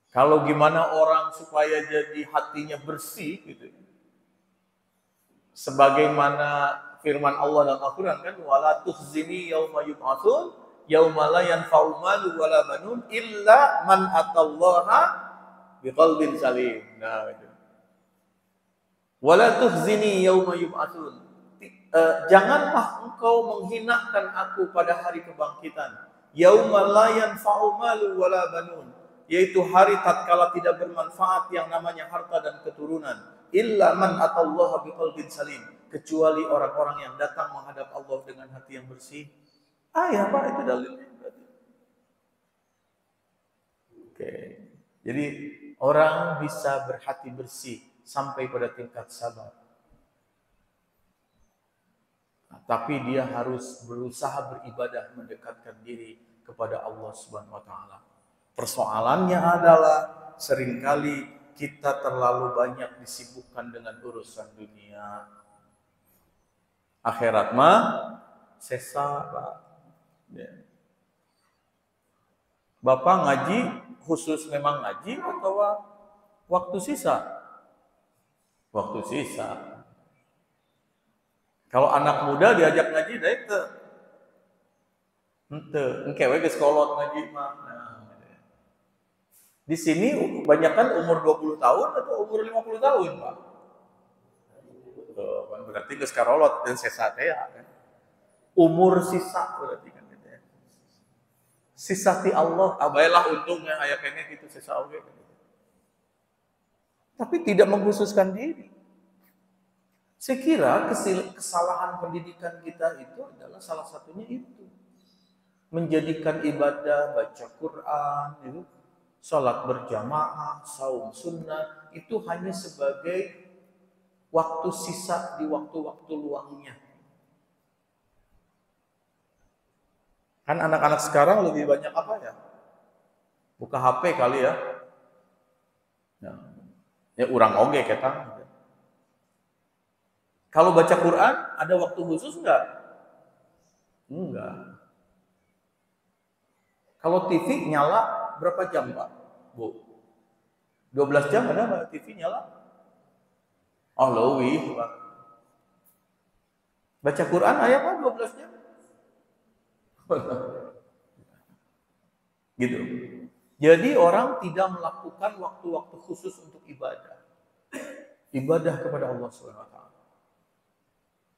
S2: kalau gimana orang supaya jadi hatinya bersih gitu. Sebagaimana firman Allah dalam Al-Qur'an kan, wala tukhzini yauma yub'atsun yauma la yanfa'u malu wala banun illa man atallaha biqalbin salim. Nah, itu. Wala tukhzini yauma yub'atsun. Janganlah engkau menghinakan aku pada hari kebangkitan. Yauma la yanfa'u malu wala banun, yaitu hari tatkala tidak bermanfaat yang namanya harta dan keturunan. Illa man atallaha biqalbin salim, kecuali orang-orang yang datang menghadap Allah dengan hati yang bersih. Ya Pak, itu dalilnya berarti. Oke. Jadi orang bisa berhati bersih sampai pada tingkat sabar. Tapi dia harus berusaha beribadah mendekatkan diri kepada Allah Subhanahu wa taala. Persoalannya adalah seringkali kita terlalu banyak disibukkan dengan urusan dunia. Akhirat mah sesa, Pak. Ya. Bapak ngaji khusus memang ngaji atau waktu sisa? Waktu sisa. Kalau anak muda diajak ngaji, dah itu. Engke we geus kolot ngaji mah. Di sini kebanyakan umur 20 tahun atau umur 50 tahun, Pak. Berarti geus karolot dan sesa teh ya. Umur sisa berarti kan gitu ya. Sisa ti Allah, abailah untungnya aya kene gitu sisa oge. Tapi tidak mengkhususkan diri. Saya kira kesalahan pendidikan kita itu adalah salah satunya itu. Menjadikan ibadah, baca Quran, itu, sholat berjamaah, saum sunnah, itu hanya sebagai waktu sisa di waktu-waktu luangnya. Kan anak-anak sekarang lebih banyak apa ya? Buka HP kali ya. Ya urang oge ketang. Kalau baca Quran, ada waktu khusus enggak? Enggak. Kalau TV nyala berapa jam, Pak? Bu? 12 jam ada nggak TV nyala? Oh, lebih, Pak. Baca Quran ayat apa 12 jam? Gitu. Jadi orang tidak melakukan waktu-waktu khusus untuk ibadah. Ibadah kepada Allah Subhanahu wa taala.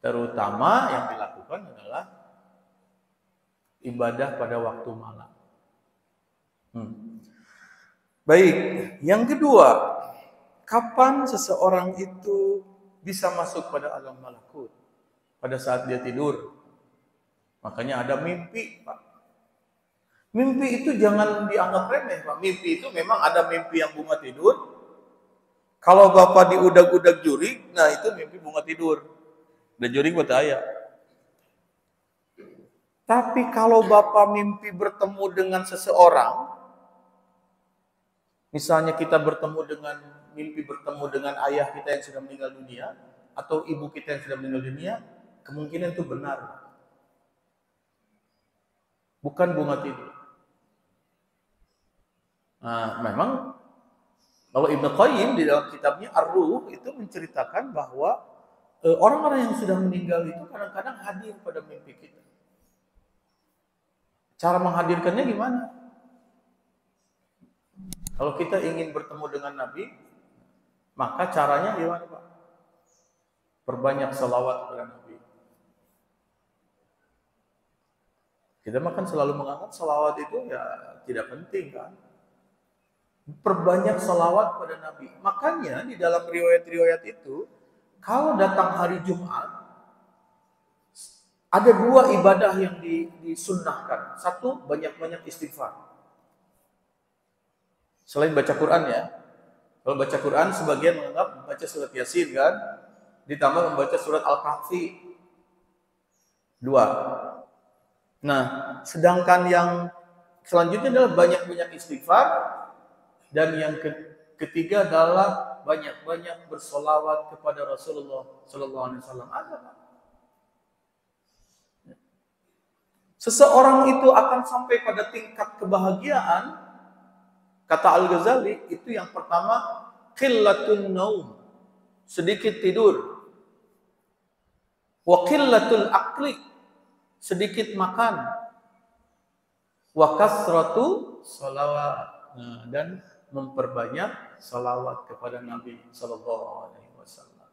S2: Terutama yang dilakukan adalah ibadah pada waktu malam. Baik, yang kedua, kapan seseorang itu bisa masuk pada alam malakut? Pada saat dia tidur. Makanya ada mimpi, Pak. Mimpi itu jangan dianggap remeh, Pak. Mimpi itu memang ada mimpi yang bunga tidur. Kalau Bapak diudag-udag jurig, nah itu mimpi bunga tidur. Dan jurig buat ayah. Tapi kalau Bapak mimpi bertemu dengan seseorang, misalnya kita mimpi bertemu dengan ayah kita yang sudah meninggal dunia, atau ibu kita yang sudah meninggal dunia, kemungkinan itu benar. Bukan bunga tidur. Nah, memang kalau Ibnu Qayyim di dalam kitabnya Ar-Ruh itu menceritakan bahwa orang-orang yang sudah meninggal itu kadang-kadang hadir pada mimpi kita. Cara menghadirkannya gimana? Kalau kita ingin bertemu dengan Nabi, maka caranya gimana, Pak? Perbanyak salawat kepada Nabi. Kita makan selalu menganggap salawat itu ya tidak penting kan? Perbanyak salawat pada Nabi. Makanya di dalam riwayat-riwayat itu, kalau datang hari Jumat, ada dua ibadah yang disunnahkan. Satu, banyak-banyak istighfar. Selain baca Quran ya. Kalau baca Quran, sebagian menganggap membaca surat Yasin kan. Ditambah membaca surat Al-Kahfi. Dua. Nah, sedangkan yang selanjutnya adalah banyak-banyak istighfar. Dan yang ketiga adalah banyak-banyak bersolawat kepada Rasulullah SAW. Ada Pak. Seseorang itu akan sampai pada tingkat kebahagiaan, kata Al-Ghazali, itu yang pertama, qillatun naum, sedikit tidur. Wa qillatul aqli, sedikit makan. Wa kasratu salawat. Nah, dan memperbanyak salawat kepada Nabi sallallahu alaihi wasallam.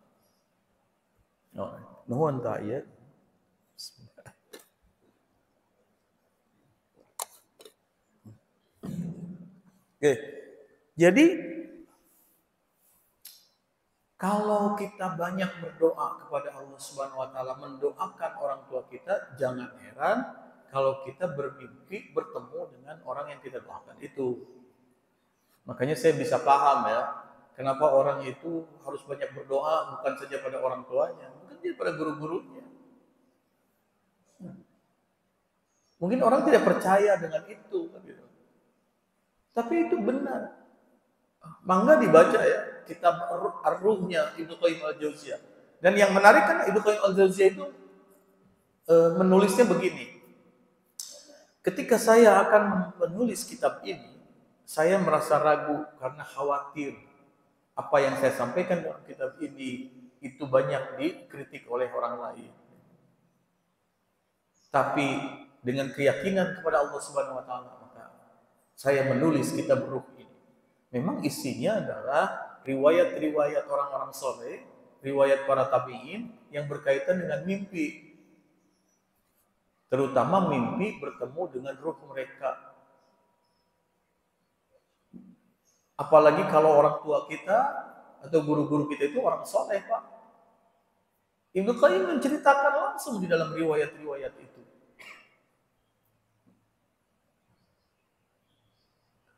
S2: Nuhun ta ayat. Oke. Jadi kalau kita banyak berdoa kepada Allah Subhanahu wa taala, mendoakan orang tua kita, jangan heran kalau kita bermimpi bertemu dengan orang yang kita doakan itu. Makanya saya bisa paham ya, kenapa orang itu harus banyak berdoa bukan saja pada orang tuanya, bukan saja pada guru-gurunya. Mungkin orang tidak percaya dengan itu, gitu. Tapi itu benar. Mangga dibaca ya kitab Ar-Ruhnya Ibnu Qayyim Al-Jauziyah. Dan yang menarik kan Ibnu Qayyim Al-Jauziyah itu menulisnya begini. Ketika saya akan menulis kitab ini, saya merasa ragu karena khawatir apa yang saya sampaikan dalam kitab ini itu banyak dikritik oleh orang lain. Tapi dengan keyakinan kepada Allah Subhanahu wa taala, maka saya menulis kitab Ruh ini. Memang isinya adalah riwayat-riwayat orang-orang soleh, riwayat para tabi'in yang berkaitan dengan mimpi. Terutama mimpi bertemu dengan ruh mereka. Apalagi kalau orang tua kita atau guru-guru kita itu orang soleh, Pak. Ibnu Qayyim menceritakan langsung di dalam riwayat-riwayat itu.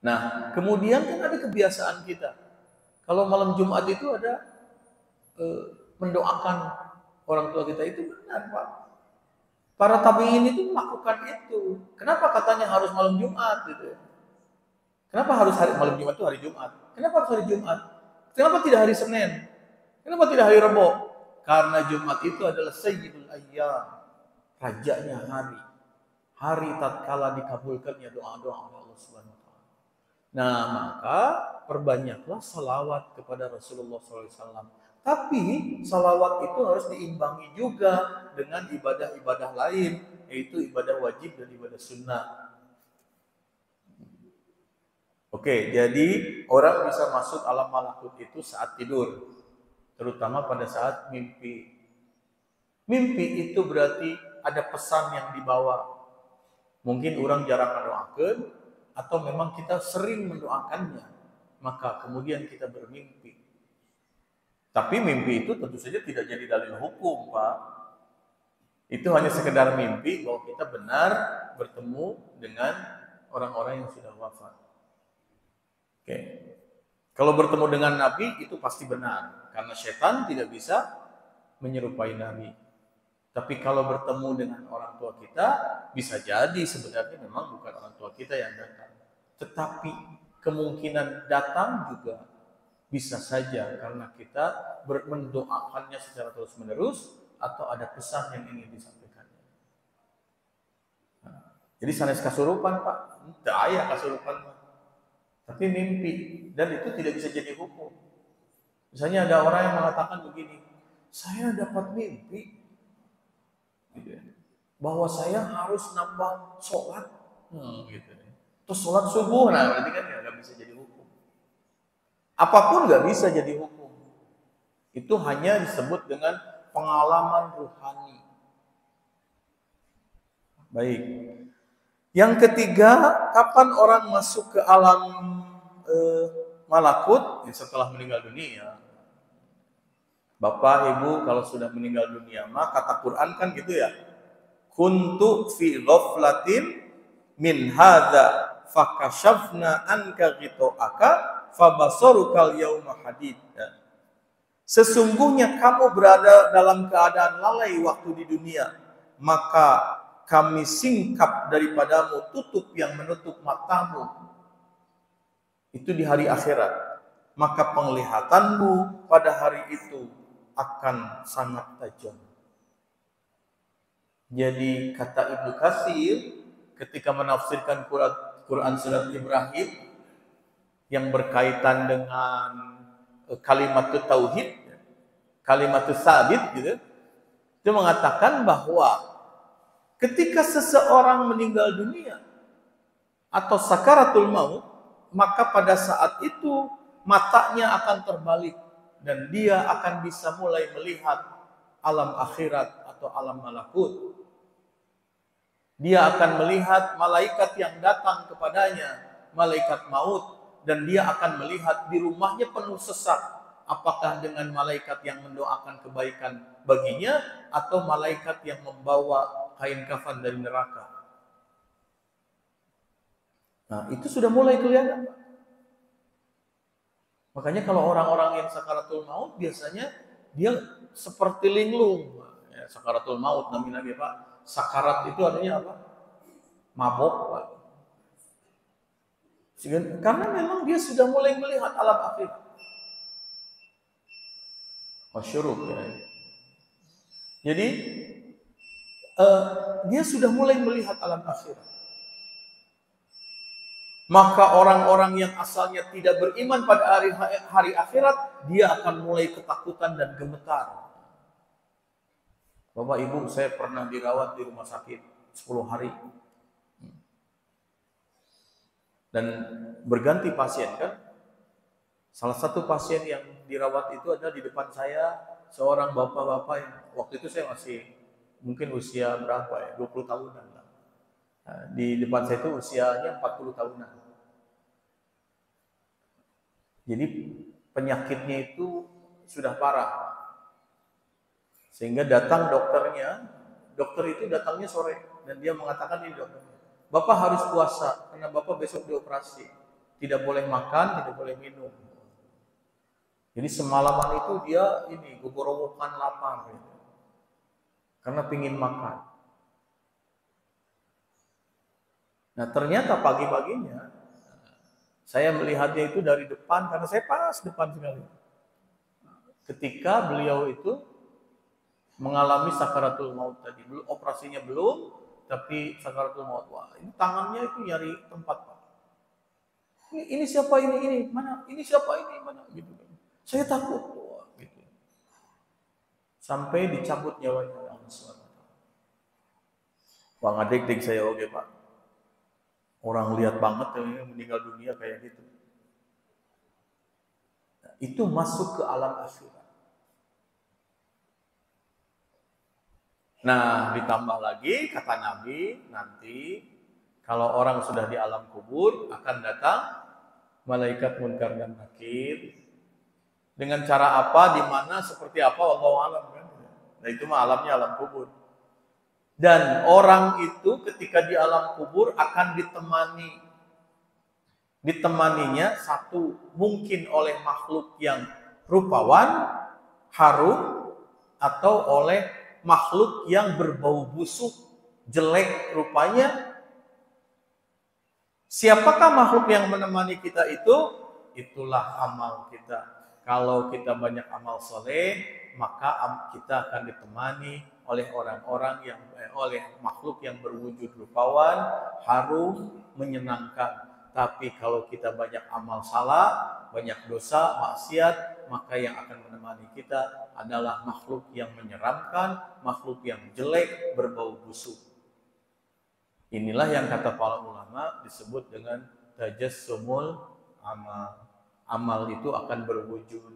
S2: Nah, kemudian kan ada kebiasaan kita. Kalau malam Jumat itu ada mendoakan orang tua kita, itu benar, Pak. Para tabi'in itu melakukan itu. Kenapa katanya harus malam Jumat gitu? Kenapa harus malam Jumat itu hari Jumat? Kenapa harus hari Jumat? Kenapa tidak hari Senin? Kenapa tidak hari Rabu? Karena Jumat itu adalah Sayyidul Ayyam, rajanya hari. Hari tatkala dikabulkannya doa-doa oleh Allah Subhanahu wa taala. Nah, maka perbanyaklah salawat kepada Rasulullah SAW. Tapi salawat itu harus diimbangi juga dengan ibadah-ibadah lain, yaitu ibadah wajib dan ibadah sunnah. Oke, jadi orang bisa masuk alam malakut itu saat tidur, terutama pada saat mimpi. Mimpi itu berarti ada pesan yang dibawa. Mungkin orang jarang mendoakan, atau memang kita sering mendoakannya, maka kemudian kita bermimpi. Tapi mimpi itu tentu saja tidak jadi dalil hukum, Pak. Itu hanya sekedar mimpi bahwa kita benar bertemu dengan orang-orang yang sudah wafat. Oke. Kalau bertemu dengan Nabi itu pasti benar, karena setan tidak bisa menyerupai Nabi. Tapi kalau bertemu dengan orang tua kita, bisa jadi sebenarnya memang bukan orang tua kita yang datang. Tetapi kemungkinan datang juga bisa saja karena kita mendoakannya secara terus-menerus atau ada pesan yang ingin disampaikannya. Jadi sanes kasurupan, Pak. Tidak ayah kasurupan, Pak. Tapi mimpi. Dan itu tidak bisa jadi hukum. Misalnya ada orang yang mengatakan begini, saya dapat mimpi bahwa saya harus nambah sholat. Gitu. Terus sholat subuh, nah berarti kan ya nggak bisa jadi hukum. Apapun nggak bisa jadi hukum. Itu hanya disebut dengan pengalaman ruhani. Baik. Yang ketiga, kapan orang masuk ke alam malakut? Setelah meninggal dunia. Bapak, Ibu, kalau sudah meninggal dunia, maka kata Quran kan gitu ya. Kuntu fi ghaflatin min hadza fakashafna anka ghita'aka fabasarukal yauma hadid. Sesungguhnya kamu berada dalam keadaan lalai waktu di dunia, maka kami singkap daripadamu tutup yang menutup matamu. Itu di hari akhirat. Maka penglihatanmu pada hari itu akan sangat tajam. Jadi kata Ibnu Katsir ketika menafsirkan Quran surat Ibrahim yang berkaitan dengan kalimat tauhid, kalimat sabit gitu, dia mengatakan bahwa ketika seseorang meninggal dunia atau sakaratul maut, maka pada saat itu matanya akan terbalik dan dia akan bisa mulai melihat alam akhirat atau alam malakut. Dia akan melihat malaikat yang datang kepadanya, malaikat maut, dan dia akan melihat di rumahnya penuh sesak. Apakah dengan malaikat yang mendoakan kebaikan baginya atau malaikat yang membawa kain kafan dari neraka. Nah, itu sudah mulai kelihatan. Makanya kalau orang-orang yang sakaratul maut biasanya dia seperti linglung. Ya, sakaratul maut namanya Pak. Sakarat itu artinya apa? Mabok, Pak. Karena memang dia sudah mulai melihat alam akhirat. Masyuruk ya. Jadi dia sudah mulai melihat alam akhirat. Maka orang-orang yang asalnya tidak beriman pada hari akhirat, dia akan mulai ketakutan dan gemetar. Bapak Ibu, saya pernah dirawat di rumah sakit 10 hari. Dan berganti pasien kan. Salah satu pasien yang dirawat itu ada di depan saya, seorang bapak-bapak yang waktu itu saya masih mungkin usia berapa ya, 20 tahunan lah. Di depan saya itu usianya 40 tahunan. Jadi penyakitnya itu sudah parah. Sehingga datang dokternya, dokter itu datangnya sore dan dia mengatakan ini dokternya, Bapak harus puasa karena Bapak besok dioperasi. Tidak boleh makan, tidak boleh minum. Jadi semalaman itu dia ini gugorowokan lapar gitu. Karena pingin makan. Nah ternyata pagi-paginya saya melihatnya itu dari depan karena saya pas depan sekali. Ketika beliau itu mengalami sakaratul maut tadi, operasinya belum, tapi sakaratul maut. Wah, ini tangannya itu nyari tempat. Ini siapa ini mana? Ini siapa ini mana? Gitu. Saya takut, wah, gitu. Sampai dicabut nyawanya oleh Allah SWT. Wah, ngadek-dek saya oke Pak. Orang lihat banget yang meninggal dunia kayak gitu. Nah, itu masuk ke alam akhirat. Nah, ditambah lagi kata Nabi, nanti kalau orang sudah di alam kubur akan datang malaikat munkar dan nakir. Dengan cara apa, di mana, seperti apa, wallahu alam kan. Nah, itu mah alamnya alam kubur. Dan orang itu ketika di alam kubur akan ditemani ditemaninya satu mungkin oleh makhluk yang rupawan, harum, atau oleh makhluk yang berbau busuk, jelek rupanya. Siapakah makhluk yang menemani kita itu? Itulah amal kita. Kalau kita banyak amal soleh, maka kita akan ditemani oleh orang-orang yang oleh makhluk yang berwujud rupawan, harum, menyenangkan. Tapi kalau kita banyak amal salah, banyak dosa, maksiat, maka yang akan menemani kita adalah makhluk yang menyeramkan, makhluk yang jelek, berbau busuk. Inilah yang kata para ulama disebut dengan tajassumul amal. Amal itu akan berwujud.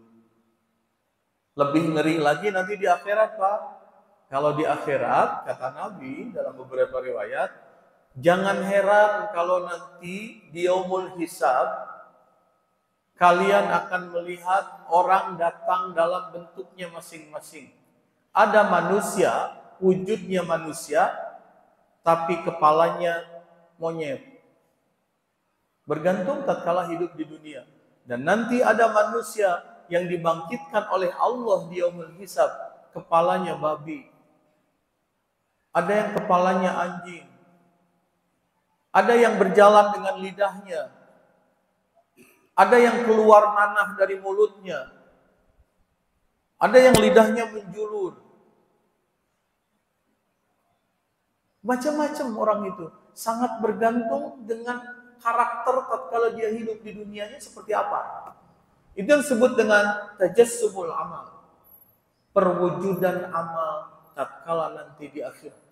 S2: Lebih ngeri lagi nanti di akhirat, Pak. Kalau di akhirat, kata Nabi dalam beberapa riwayat, jangan heran kalau nanti di yaumul hisab kalian akan melihat orang datang dalam bentuknya masing-masing. Ada manusia, wujudnya manusia, tapi kepalanya monyet. Bergantung tatkala hidup di dunia. Dan nanti ada manusia yang dibangkitkan oleh Allah di yaumul hisab, kepalanya babi. Ada yang kepalanya anjing. Ada yang berjalan dengan lidahnya. Ada yang keluar nanah dari mulutnya. Ada yang lidahnya menjulur. Macam-macam orang itu. Sangat bergantung dengan karakter tatkala dia hidup di dunianya seperti apa. Itu yang disebut dengan tajassumul amal. Perwujudan amal tatkala nanti di akhirat.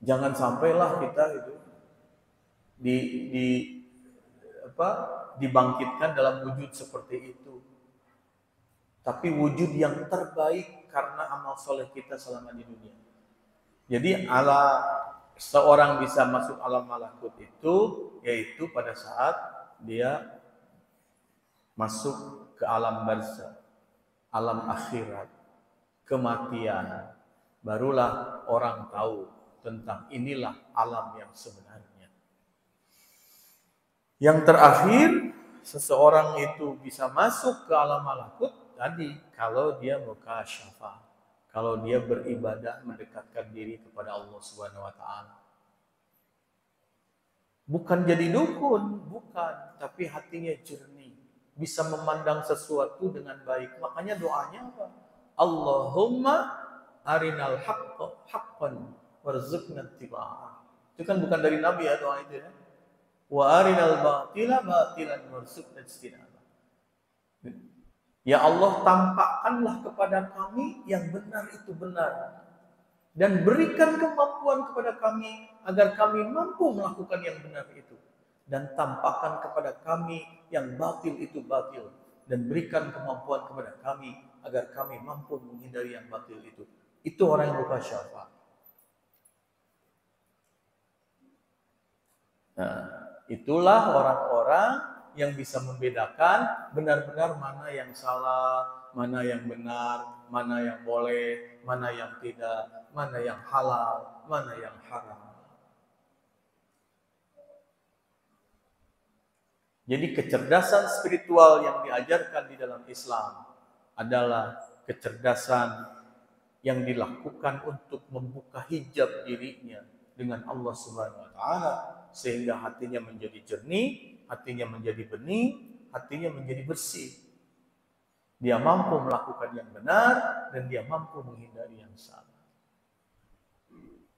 S2: Jangan sampailah kita itu dibangkitkan dalam wujud seperti itu. Tapi wujud yang terbaik karena amal soleh kita selama di dunia. Jadi seorang bisa masuk alam malakut itu yaitu pada saat dia masuk ke alam barzakh, alam akhirat, kematian. Barulah orang tahu tentang inilah alam yang sebenarnya. Yang terakhir, seseorang itu bisa masuk ke alam malakut tadi kalau dia mukasyafah, kalau dia beribadah mendekatkan diri kepada Allah Subhanahu wa taala. Bukan jadi dukun, bukan, tapi hatinya jernih, bisa memandang sesuatu dengan baik. Makanya doanya apa? Allahumma arinal haqqa haqqan warzuqna ittiba'ah. Itu kan bukan dari Nabi ya doa itu ya. Wa arinal batila batilan warzuqna ijtinabah. Ya Allah, tampakkanlah kepada kami yang benar itu benar, dan berikan kemampuan kepada kami agar kami mampu melakukan yang benar itu, dan tampakkan kepada kami yang batil itu batil, dan berikan kemampuan kepada kami agar kami mampu menghindari yang batil itu. Itu orang yang mukasyafah. Nah, itulah orang-orang yang bisa membedakan benar-benar mana yang salah, mana yang benar, mana yang boleh, mana yang tidak, mana yang halal, mana yang haram. Jadi kecerdasan spiritual yang diajarkan di dalam Islam adalah kecerdasan yang dilakukan untuk membuka hijab dirinya dengan Allah Subhanahu wa taala sehingga hatinya menjadi jernih, hatinya menjadi bening, hatinya menjadi bersih. Dia mampu melakukan yang benar dan dia mampu menghindari yang salah.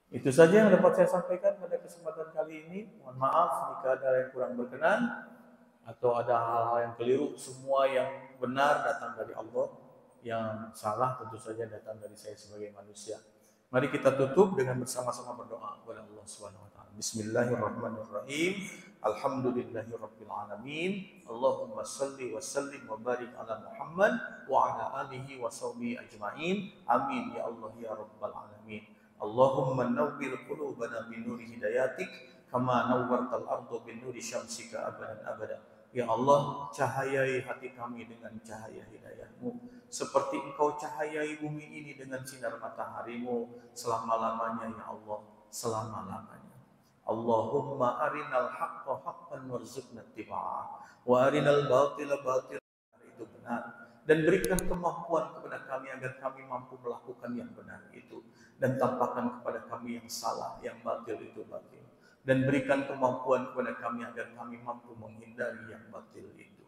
S2: Itu saja yang dapat saya sampaikan pada kesempatan kali ini. Mohon maaf jika ada yang kurang berkenan atau ada hal-hal yang keliru. Semua yang benar datang dari Allah, yang salah tentu saja datang dari saya sebagai manusia. Mari kita tutup dengan bersama-sama berdoa kepada Allah Subhanahu wa taala. Bismillahirrahmanirrahim. Alhamdulillahirabbil alamin. Allahumma shalli wa sallim wa barik ala Muhammad wa ala alihi wa sahbihi ajmain. Amin ya Allah ya rabbal alamin. Allahumma nawwir qulubana bin nuri hidayatik kama nawwartal arda bin nuri syamsika abadan abada. Ya Allah, cahayai hati kami dengan cahaya hidayah-Mu, seperti Engkau cahayai bumi ini dengan sinar matahari-Mu selama-lamanya ya Allah, selama-lamanya. Allahumma arinal haqqa haqqan warzuqna ittiba'ah wa arinal batila batilan, itu benar, dan berikan kemampuan kepada kami agar kami mampu melakukan yang benar itu, dan tampakkan kepada kami yang salah, yang batil itu batil, dan berikan kemampuan kepada kami agar kami mampu menghindari yang batil itu.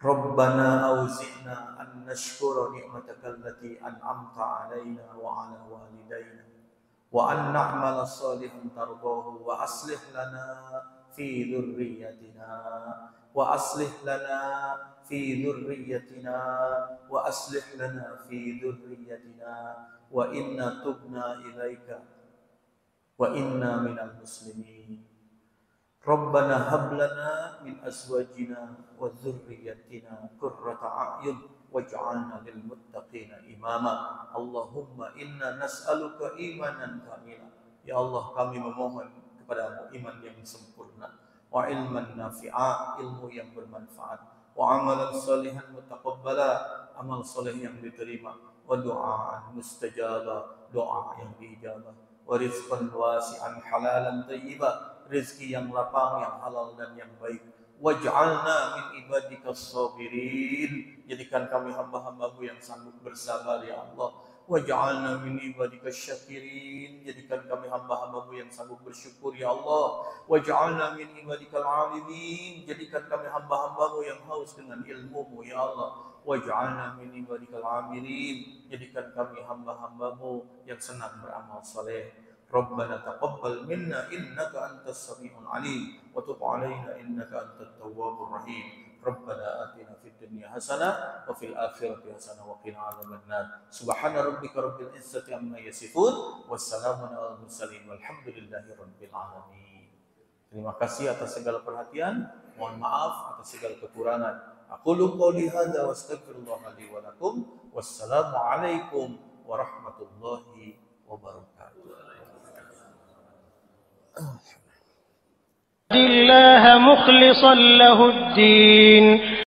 S2: Rabbana auzi'na an nashkura ni'mataka allati an'amta 'alaina wa 'ala walidayna wa an na'mala salihan tardahu wa aslih lana fi dhurriyyatina wa aslih lana fi dhurriyyatina wa aslih lana fi dhurriyyatina wa inna tubna ilaika wa inna minal muslimin. Rabbana hab lana min azwajina wa dhurriyyatina qurrata a'yun waj'alna lil muttaqina imama. Allahumma inna nas'aluka imanan kamila. Ya Allah, kami memohon kepadamu iman yang sempurna, wa ilman nafi'a, ilmu yang bermanfaat, wa amalan salihan mutaqabbala, amal saleh yang diterima, wa du'aan mustajaba, doa yang diijabah, wa rizqan wasi'an halalan thayyiba, rezeki yang lapang, yang halal dan yang baik. Waj'alna min ibadikas sabirin, jadikan kami hamba-hambamu yang sanggup bersabar ya Allah. Waj'alna min ibadikas syakirin, jadikan kami hamba-hambamu yang sanggup bersyukur ya Allah. Waj'alna min ibadikal alimin, jadikan kami hamba-hambamu yang haus dengan ilmumu ya Allah. Waj'alna min ibadikal amilin, jadikan kami hamba-hambamu yang senang beramal saleh. Rabbana taqabbal minna innaka antas samiul alim wa tub alaina innaka antat tawwabur rahim. Rabbana atina fid dunya hasanah wa fil akhirati hasanah wa qina adzabannar. Subhana rabbika rabbil izzati amma yasifun, wassalamun alal mursalin walhamdulillahi rabbil alamin. Terima kasih atas segala perhatian, mohon maaf atas segala kekurangan. Aqulu qouli hadza wa astaghfirullah li wa lakum. Wassalamu alaikum warahmatullahi wabarakatuh.
S1: لله مخلصا له الدين